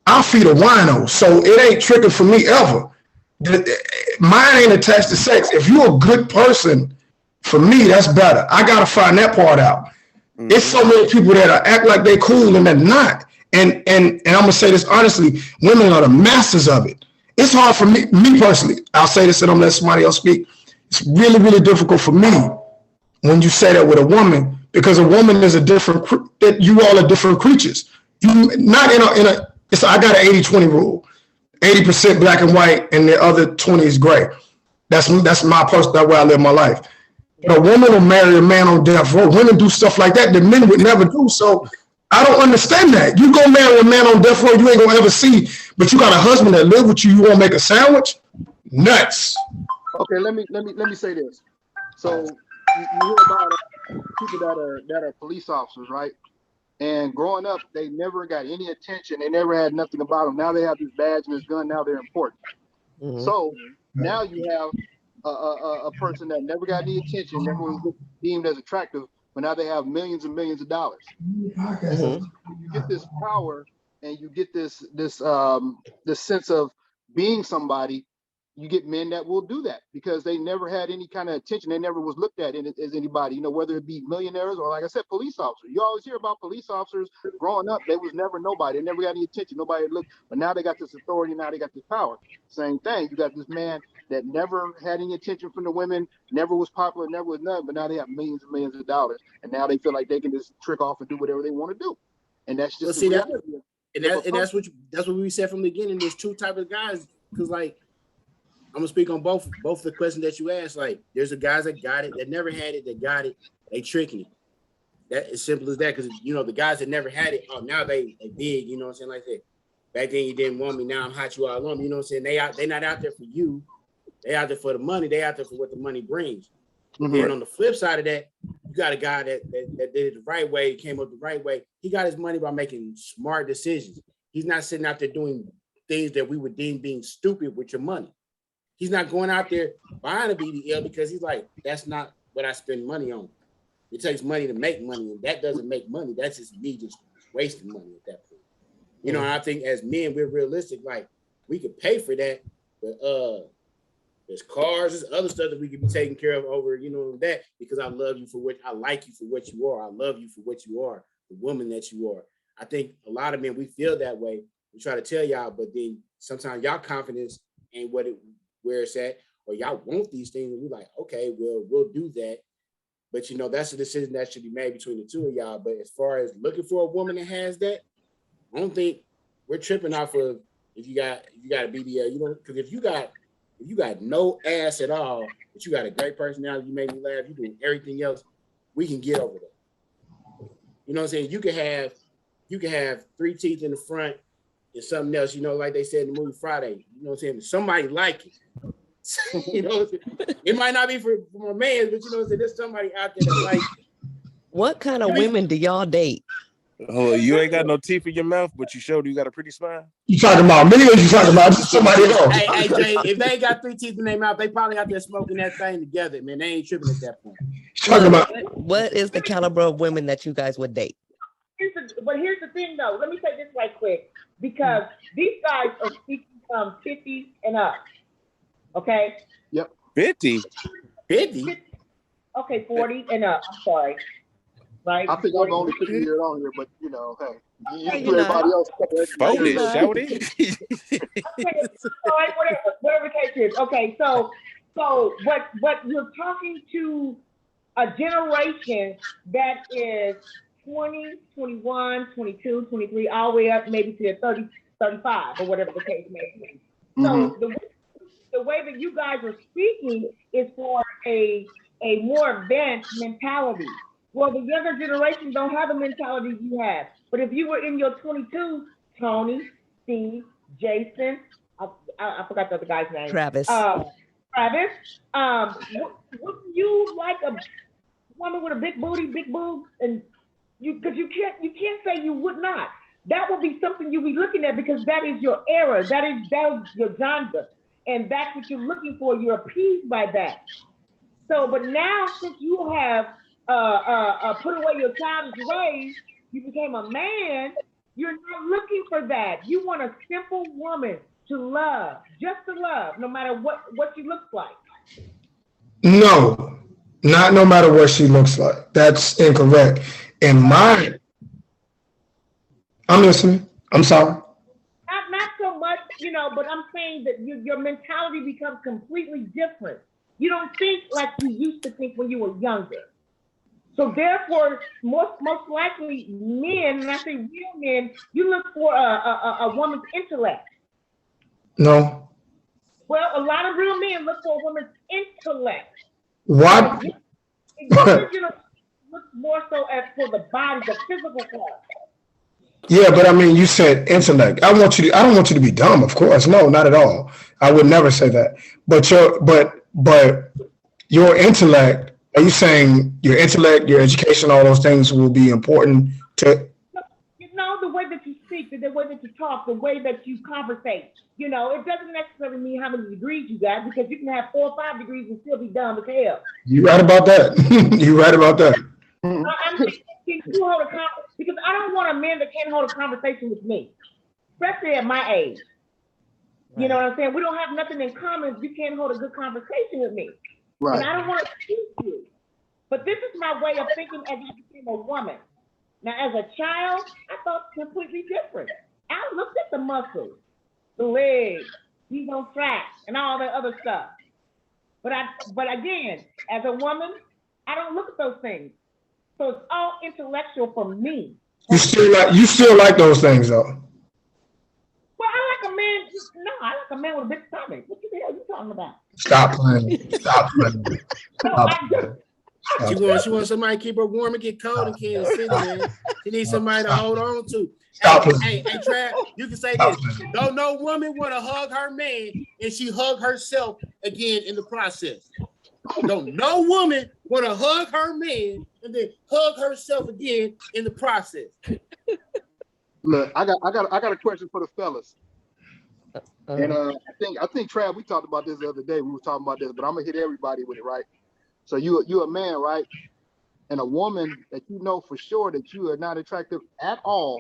I'll feed a wino, so it ain't tricking for me ever. Mine ain't attached to sex. If you're a good person, for me, that's better. I gotta find that part out. Mm-hmm. It's so many people that act like they cool and they're not. And I'm gonna say this honestly, women are the masters of it. It's hard for me personally. I'll say this and I'm let somebody else speak. It's really, really difficult for me when you say that with a woman, because a woman is you all are different creatures. You not in a. I got an 80-20 rule. 80% black and white, and the other 20 is gray. That's my personal. That's where I live my life. But a woman will marry a man on death row. Women do stuff like that men would never do. So I don't understand that. You go marry a man on death row you ain't gonna ever see, but you got a husband that live with you. You want to make a sandwich? Nuts. Okay, let me say this. So you hear about people that are police officers, right? And growing up, they never got any attention. They never had nothing about them. Now they have this badge and this gun. Now they're important. Mm-hmm. So now you have a person that never got any attention, never was deemed as attractive, but now they have millions and millions of dollars. Mm-hmm. So you get this power and you get this sense of being somebody. you get men that will do that because they never had any kind of attention. They never was looked at as anybody, whether it be millionaires or, like I said, police officers. You always hear about police officers growing up. They was never nobody. They never got any attention. Nobody looked, but now they got this authority. Now they got this power. Same thing. You got this man that never had any attention from the women, never was popular, never was nothing, but now they have millions and millions of dollars. And now they feel like they can just trick off and do whatever they want to do. And that's just the reality. That's what we said from the beginning. There's two types of guys, because like I'm gonna speak on both the questions that you asked. Like, there's the guys that got it, that never had it, that got it, they tricking it. That as simple as that. Because the guys that never had it, now they big. You know what I'm saying? Like that. Back then you didn't want me. Now I'm hot. You all on me. You know what I'm saying? They not out there for you. They out there for the money. They out there for what the money brings. Mm-hmm. And on the flip side of that, you got a guy that did it the right way, came up the right way. He got his money by making smart decisions. He's not sitting out there doing things that we would deem being stupid with your money. He's not going out there buying a BBL because he's like, that's not what I spend money on. It takes money to make money, and that doesn't make money. That's just me just wasting money at that point. And I think as men, we're realistic. Like, we could pay for that, but there's cars, there's other stuff that we could be taking care of over, that, because I love you for what I like you for what you are. I love you for what you are, the woman that you are. I think a lot of men, we feel that way. We try to tell y'all, but then sometimes y'all confidence ain't where it's at, or y'all want these things, and we're like, okay, well, we'll do that. But that's a decision that should be made between the two of y'all. But as far as looking for a woman that has that, I don't think we're tripping off of if you got a BBL, because if you got no ass at all, but you got a great personality, you make me laugh, you doing everything else, we can get over that. You know what I'm saying? You can have 3 teeth in the front and something else, like they said in the movie Friday. You know what I'm saying? Somebody like it. It might not be for a man, but there's somebody out there that like it. What kind of women do y'all date? Oh, you ain't got no teeth in your mouth, but you showed you got a pretty smile. You talking about me or you talking about somebody else? Hey, Jay, if they ain't got 3 teeth in their mouth, they probably out there smoking that thing together, man. They ain't tripping at that point. What is the caliber of women that you guys would date? But here's the thing, though. Let me say this right quick, because these guys are speaking from 50 and up. Okay? Yep. 50? 50? Okay, 40 and up. I'm sorry. Right? I think I'm only 50 years on here, but hey, you everybody else. Voted, shouty. Okay, all right, whatever the case is. Okay, so what you're talking to a generation that is 20, 21, 22, 23, all the way up maybe to 30, 35, or whatever the case may be. So the way that you guys are speaking is for a more advanced mentality. Well, the younger generation don't have the mentality you have. But if you were in your 22, Tony, Steve, Jason, I forgot the other guy's name. Travis. Wouldn't you like a woman with a big booty, big boobs, and because you can't say you would not. That would be something you'd be looking at because that is your era. That is your genre, and that's what you're looking for. You're appeased by that. So, but now since you have put away your childish ways, you became a man. You're not looking for that. You want a simple woman to love, just to love, no matter what she looks like. No, not no matter what she looks like. That's incorrect. In mine, I'm listening. I'm sorry. Not so much, but I'm saying that your mentality becomes completely different. You don't think like you used to think when you were younger. So therefore, most likely men, and I say real men, you look for a woman's intellect. No. Well, a lot of real men look for a woman's intellect. What? Look more so as for the body, the physical part. Yeah, but I mean, you said intellect. I don't want you to be dumb, of course. No, not at all. I would never say that. But your intellect, are you saying your intellect, your education, all those things will be important to? The way that you speak, the way that you talk, the way that you conversate. It doesn't necessarily mean how many degrees you got, because you can have 4 or 5 degrees and still be dumb as hell. You're right about that. You're right about that. I'm thinking you hold a conversation, because I don't want a man that can't hold a conversation with me, especially at my age. You know what I'm saying? We don't have nothing in common. You can't hold a good conversation with me. Right. And I don't want to teach you. But this is my way of thinking as I became a woman. Now, as a child, I thought completely different. I looked at the muscles, the legs, these on tracks, and all that other stuff. But again, as a woman, I don't look at those things. So it's all intellectual for me. You still like those things though. Well, I like a man. No, I like a man with a big stomach. What the hell are you talking about? Stop playing. Stop playing. No, Stop I do. She wants somebody to keep her warm and get cold in Kansas City, man. She needs somebody to hold on to. Stop Hey, Trav, you can say this. Don't no woman want to hug her man and she hug herself again in the process. Don't no woman want to hug her man and then hug herself again in the process. Look, I got a question for the fellas. And I think Trav, we talked about this the other day. We were talking about this, but I'm gonna hit everybody with it, right? So you a man, right? And a woman that you know for sure that you are not attractive at all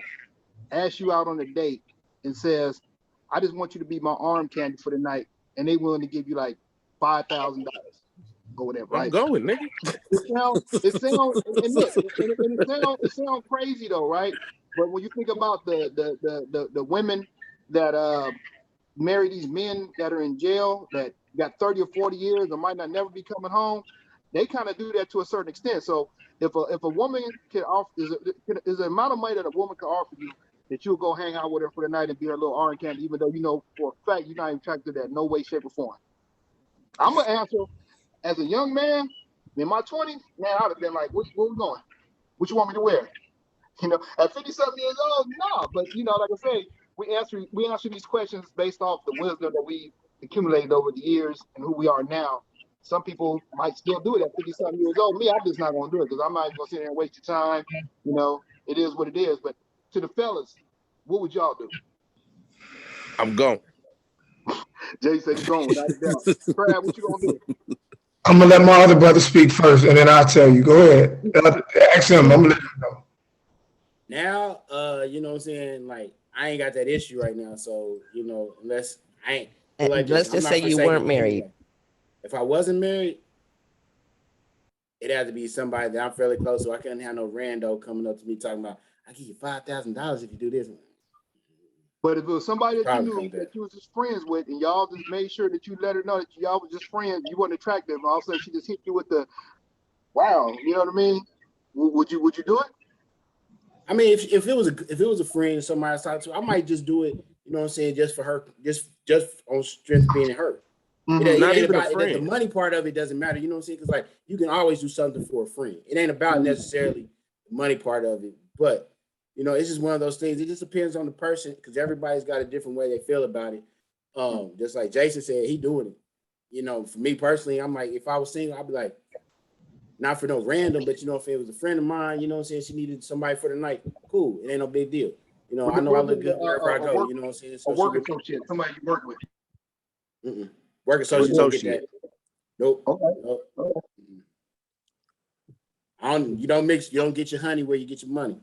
asks you out on a date and says, I just want you to be my arm candy for the night, and they willing to give you like $5,000 or whatever, right? I'm going, nigga. It sounds crazy though, right? But when you think about the women that marry these men that are in jail that got 30 or 40 years and might not never be coming home, they kind of do that to a certain extent. So if a woman can offer, is the amount of money that a woman can offer you that you'll go hang out with her for the night and be her little arm candy, even though you know for a fact you're not even attracted to that, no way, shape, or form. I'm gonna answer as a young man in my 20s, man, I'd have been like, where we going? What you want me to wear? You know, at 50-something years old, no. But you know, like I say, we answer these questions based off the wisdom that we accumulated over the years and who we are now. Some people might still do it at 50-something years old. Me, I'm just not gonna do it because I'm not even gonna sit there and waste your time. You know, it is what it is. But to the fellas, what would y'all do? I'm going. Jay said he's going without a doubt. Brad, what you gonna do? I'm gonna let my other brother speak first, and then I'll tell you. Go ahead. Ask him. I'm gonna let him know. Now, you know what I'm saying? Like, I ain't got that issue right now. So, you know, unless I ain't like let's just say you weren't married. Anyway. If I wasn't married, it had to be somebody that I'm fairly close to. I couldn't have no rando coming up to me talking about, I give you $5,000 if you do this. But if it was somebody that you knew that you was just friends with, and y'all just made sure that you let her know that y'all was just friends, you wasn't attractive, and all of a sudden she just hit you with the, wow, you know what I mean? Would you do it? I mean, if it was a friend or somebody I was talking to, I might just do it. You know what I'm saying? Just for her, just on strength of being her. Mm-hmm. It Not ain't even about a friend. the money part of it doesn't matter. You know what I'm saying? Because like you can always do something for a friend. It ain't about necessarily the money part of it, but you know, it's just one of those things. It just depends on the person because everybody's got a different way they feel about it. Just like Jason said, he doing it. You know, for me personally, I'm like, if I was single, I'd be like, not for no random, but you know, if it was a friend of mine, you know what I'm saying, she needed somebody for the night, cool. It ain't no big deal. You know, I know I look good wherever I go, you know what I'm saying? So a work associate, somebody you work with. Work associate don't get that. Nope. Okay. Nope. You don't get your honey where you get your money.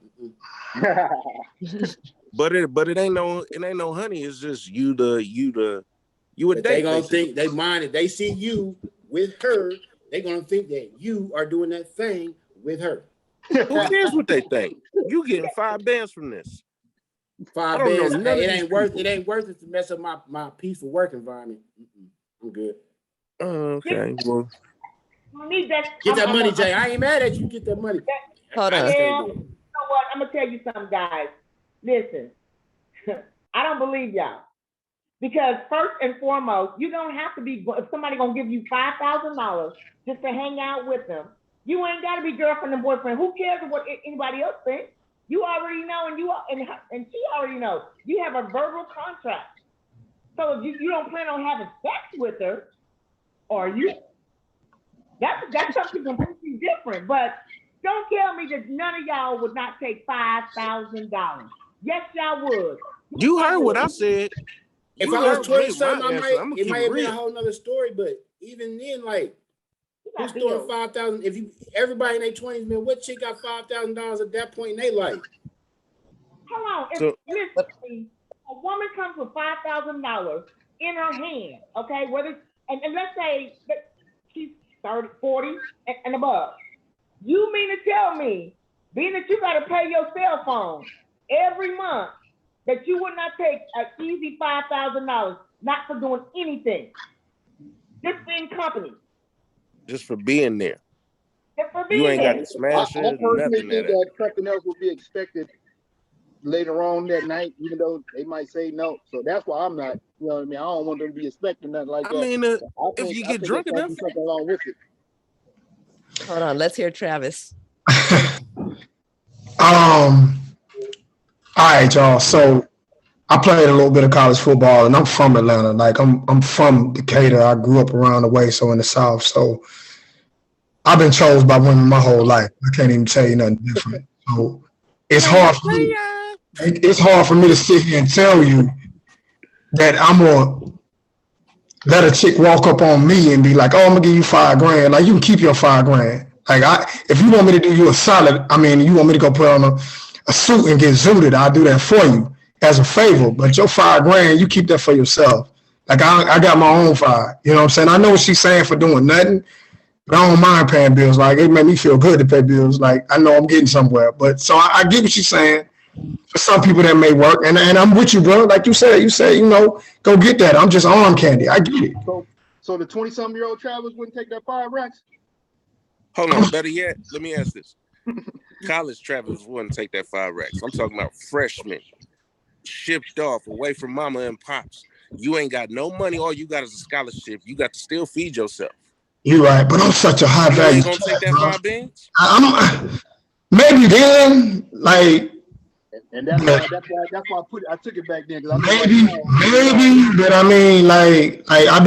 But it ain't no honey. It's just you a date. They gonna think they mind if they see you with her, they gonna think that you are doing that thing with her. Who cares what they think? You getting $5 from this. $5. Hey, it ain't worth it to mess up my peaceful work environment. I'm good. Okay. Well, get that money, Jay. I ain't mad at you. Get that money. Hold on. You know what? I'm gonna tell you something, guys. Listen, I don't believe y'all. Because first and foremost, you don't have to be, if somebody gonna give you $5,000 just to hang out with them, you ain't gotta be girlfriend and boyfriend. Who cares what anybody else thinks? You already know, and she already knows. You have a verbal contract. So if you don't plan on having sex with her, or you, that's something completely different. But don't tell me that none of y'all would not take $5,000. Yes, y'all would. You heard what I said. If I was 20-something, it might have been a whole nother story. But even then, like, who's throwing $5,000? If everybody in their 20s, man, what chick got $5,000 at that point in their life? Hold on. Listen, a woman comes with $5,000 in her hand, okay? Whether and let's say that she's 30, 40 and above. You mean to tell me, being that you got to pay your cell phone every month, that you would not take an easy $5,000, not for doing anything, just being company, Just for being there. just for You being ain't there. got to smash I it, personally nothing think of that. that something else would be expected later on that night, even though they might say no. So that's why I'm not, you know what I mean? I don't want them to be expecting nothing like I that. mean, if you I get think drunk it's gotta enough. be something along with it. Hold on, let's hear Travis. All right, y'all. So I played a little bit of college football, and I'm from Atlanta. Like I'm from Decatur. I grew up around the way, so in the South. So I've been chose by women my whole life. I can't even tell you nothing different. So it's hard for me. It's hard for me to sit here and tell you that I'm gonna let a chick walk up on me and be like, "Oh, I'm gonna give you $5,000." Like, you can keep your $5,000. Like, if you want me to do you a solid, I mean, you want me to go put on a suit and get zooted, I'll do that for you as a favor. But your $5,000, you keep that for yourself. Like, I got my own five. You know what I'm saying? I know what she's saying for doing nothing, but I don't mind paying bills. Like, it made me feel good to pay bills. Like, I know I'm getting somewhere. But so I get what she's saying. For some people that may work, and I'm with you, bro. Like you said, go get that. I'm just arm candy. I get it. So the 20-something-year-old Travis wouldn't take that $5,000? Hold on, better yet, let me ask this. College Travis wouldn't take that $5,000. I'm talking about freshmen, shipped off away from mama and pops. You ain't got no money. All you got is a scholarship. You got to still feed yourself. You're right, but I'm such a high value. You ain't gonna take that $5,000? I'm maybe then, like. And that's why I took it back then. Maybe, but I mean, like I'm,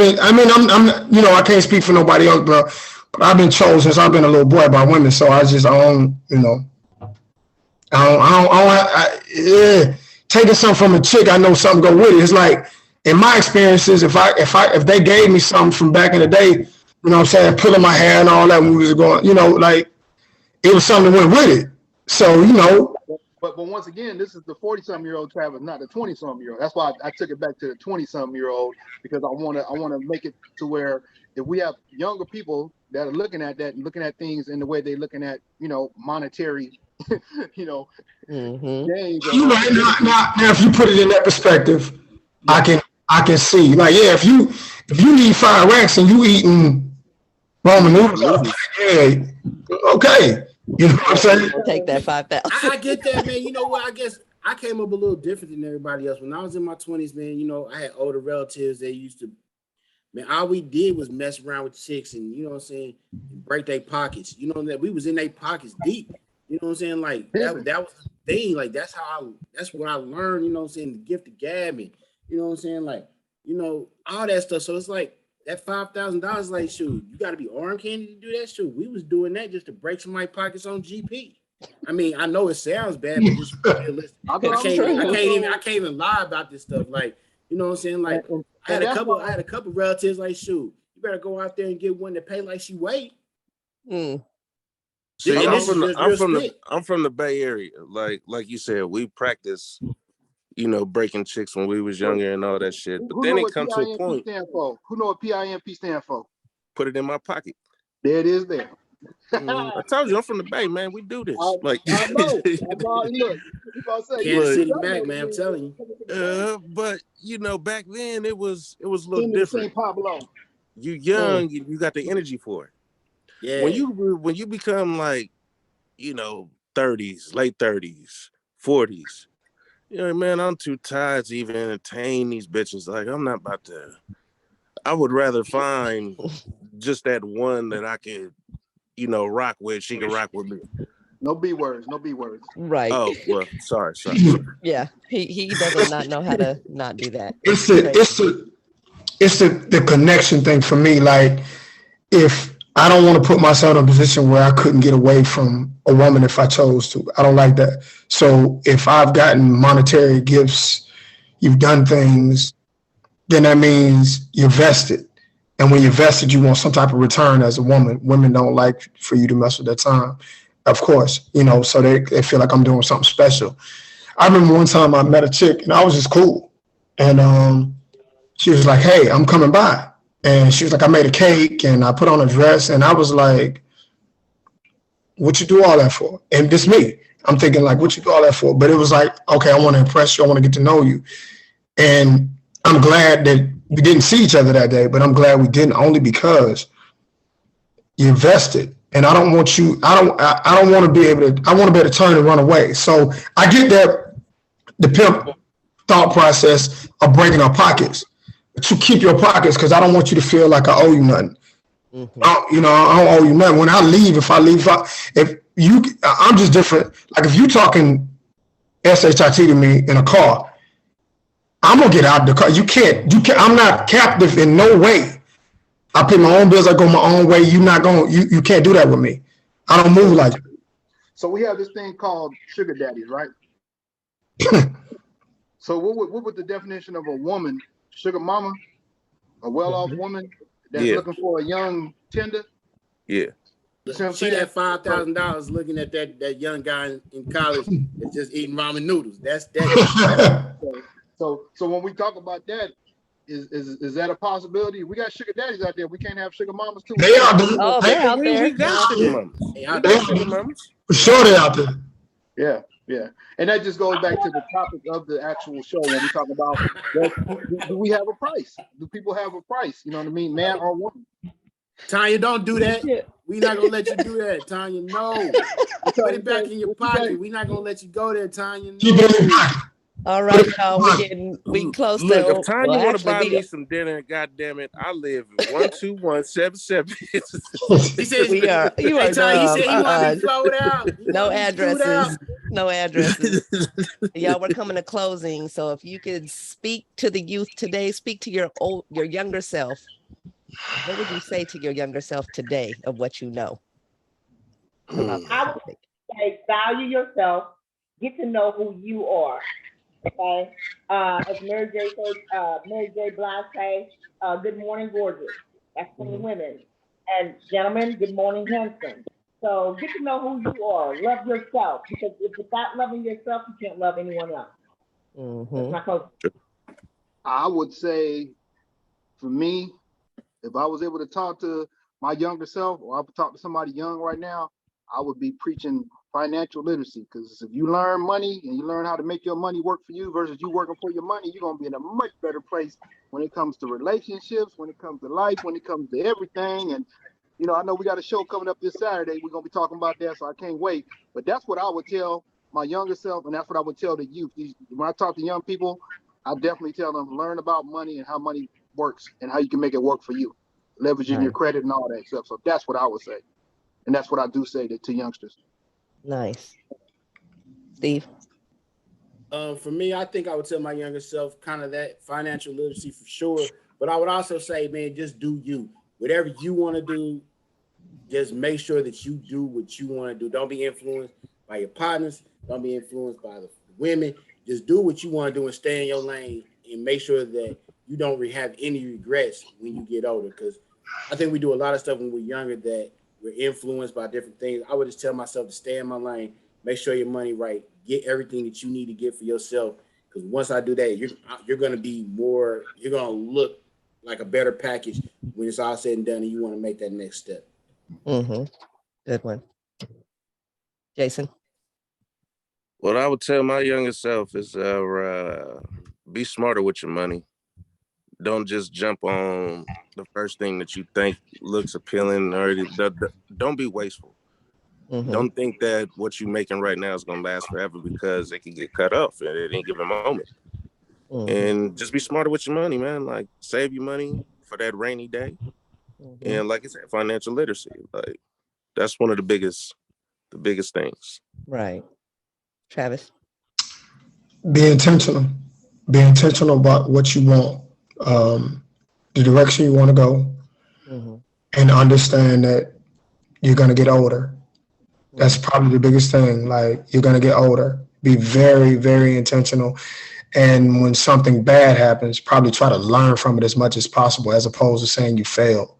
I can't speak for nobody else, but I've been chosen since I've been a little boy by women, so I don't, taking something from a chick, I know something go with it. It's like, in my experiences, if they gave me something from back in the day, you know what I'm saying, pulling my hair and all that when we was going, like, it was something that went with it. So, But once again, this is the 40-something-year-old Travis, not the 20-something-year-old. That's why I took it back to the 20-something-year-old, because I want to make it to where if we have younger people that are looking at that and looking at things in the way they're looking at, monetary, Mm-hmm. gains. You right now, if you put it in that perspective, yeah. I can see, like, yeah, if you need $5,000 and you eating ramen noodles, yeah, okay. You know what I'm saying? Take that 5,000. I get that, man. You know what? I guess I came up a little different than everybody else. When I was in my 20s, man, I had older relatives. They used to, man, all we did was mess around with chicks and, you know what I'm saying, break their pockets. You know that we was in their pockets deep. You know what I'm saying? Like, that was the thing. Like, that's what I learned, you know what I'm saying, the gift of gab and, you know what I'm saying? Like, all that stuff. So it's like, that $5,000, like, shoot, you got to be arm candy to do that. Shoot, we was doing that just to break somebody's pockets on GP. I mean, I know it sounds bad, but just realistic. I can't even lie about this stuff. Like, you know what I'm saying? Like, I had a couple relatives like, shoot, you better go out there and get one to pay like she weighed. Mm. See, I'm from the Bay Area. Like you said, we practice, breaking chicks when we was younger and all that shit. But then it comes to a point. Who know what PIMP stand for? Put it in my pocket. There it is there. I told you I'm from the Bay, man. We do this. I know. Look, Kansas City Mac, man. I'm telling you. But back then it was a little different. You young, you got the energy for it. Yeah. When you become like, 30s, late 30s, 40s. Man, I'm too tired to even entertain these bitches. Like, I'm not about to. I would rather find just that one that I could, rock with. She can rock with me. No B words. Right. Oh, well, sorry. Yeah, he does not know how to not do that. It's the connection thing for me. Like, if I don't want to put myself in a position where I couldn't get away from a woman if I chose to. I don't like that. So if I've gotten monetary gifts, you've done things, then that means you're vested. And when you're vested, you want some type of return as a woman. Women don't like for you to mess with their time, of course, so they feel like I'm doing something special. I remember one time I met a chick and I was just cool. And she was like, hey, I'm coming by. And she was like, I made a cake and I put on a dress. And I was like, what you do all that for? And this me. I'm thinking like, what you do all that for? But it was like, okay, I want to impress you. I want to get to know you. And I'm glad that we didn't see each other that day, but I'm glad we didn't, only because you invested. And I don't want you, I don't want to be able to, I want to be able to turn and run away. So I get that the pimp thought process of breaking our pockets, but you keep your pockets because I don't want you to feel like I owe you nothing. I don't owe you nothing. When I leave, if you, I'm just different. Like if you talking SHIT to me in a car, I'm gonna get out of the car. You can't, I'm not captive in no way. I pay my own bills, I go my own way. You can't do that with me. I don't move like that. So we have this thing called sugar daddies, right? So what would the definition of a woman, sugar mama, a well-off woman that's looking for a young tender? Yeah. She that $5,000 looking at that young guy in college that's just eating ramen noodles. That's that. So when we talk about that, is that a possibility? We got sugar daddies out there. We can't have sugar mamas too. They are, dude. Oh, they're out there. We got sugar mamas. They out We there. got sugar mamas. For sure they're out there. Yeah. And that just goes back to the topic of the actual show when we talk about, do we have a price? Do people have a price? You know what I mean? Man or woman? Tanya, don't do that. We're not gonna let you do that, Tanya. No. Put it back in your pocket. We're not gonna let you go there, Tanya. No. All right, y'all. We close Look, to. if Tanya want to buy me some dinner, goddamn it, I live in 12177. He said, we are. You are Tanya, he said he want to dumb. be flowed out. No addresses. No addresses. Y'all, we're coming to closing. So if you could speak to the youth today, speak to your younger self. What would you say to your younger self today of what you know? I would say value yourself, get to know who you are. Okay. As Mary J. Blige say, good morning, gorgeous. That's for the women. And gentlemen, good morning, handsome. So get to know who you are. Love yourself. Because if without loving yourself, you can't love anyone else. That's my coach. I would say, for me, if I was able to talk to my younger self, or I would talk to somebody young right now, I would be preaching financial literacy. Because if you learn money and you learn how to make your money work for you versus you working for your money, you're going to be in a much better place when it comes to relationships, when it comes to life, when it comes to everything. And, you know, I know we got a show coming up this Saturday. We're going to be talking about that, so I can't wait. But that's what I would tell my younger self, and that's what I would tell the youth. When I talk to young people, I definitely tell them, learn about money and how money works and how you can make it work for you, leveraging your credit and all that stuff. So that's what I would say. And that's what I do say to youngsters. Nice. Steve? For me, I think I would tell my younger self kind of that financial literacy for sure. But I would also say, man, just do you. Whatever you want to do, just make sure that you do what you want to do. Don't be influenced by your partners. Don't be influenced by the women. Just do what you want to do and stay in your lane and make sure that you don't have any regrets when you get older. Because I think we do a lot of stuff when we're younger that we're influenced by different things. I would just tell myself to stay in my lane, make sure your money right, get everything that you need to get for yourself. Because once I do that, you're going to be more, you're going to look like a better package when it's all said and done and you want to make that next step. Good one. Jason? What I would tell my younger self is be smarter with your money. Don't just jump on the first thing that you think looks appealing, or don't be wasteful. Don't think that what you're making right now is going to last forever, because it can get cut off at any given moment. And just be smarter with your money, man. Like, save your money for that rainy day. And like I said, financial literacy. Like, that's one of the biggest things. Right. Travis? Be intentional. Be intentional about what you want, the direction you want to go, and understand that you're going to get older. That's probably the biggest thing. Like, you're going to get older. Be very, very intentional. And when something bad happens, probably try to learn from it as much as possible, as opposed to saying you failed.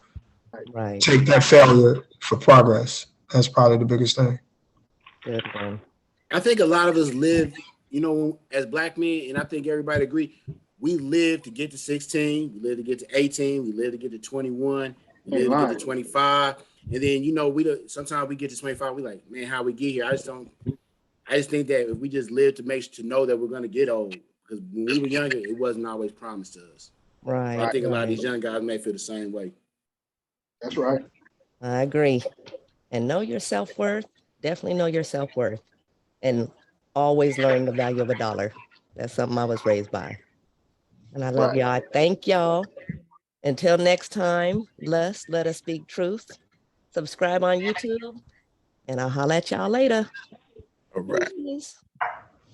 Right. Take that failure for progress. That's probably the biggest thing. Good one. I think a lot of us live, you know, as Black men, and I think everybody agree, we live to get to 16, we live to get to 18, we live to get to 21, we live to get to 25. And then, you know, sometimes we get to 25, we like, man, how we get here? I just think that if we just live to know that we're going to get old, because when we were younger, it wasn't always promised to us. Right. So I think a lot of these young guys may feel the same way. That's right. I agree. And know your self-worth. Definitely know your self-worth. And always learn the value of a dollar. That's something I was raised by. And I love y'all. I thank y'all. Until next time, let us speak truth. Subscribe on YouTube. And I'll holler at y'all later. All right. Peace.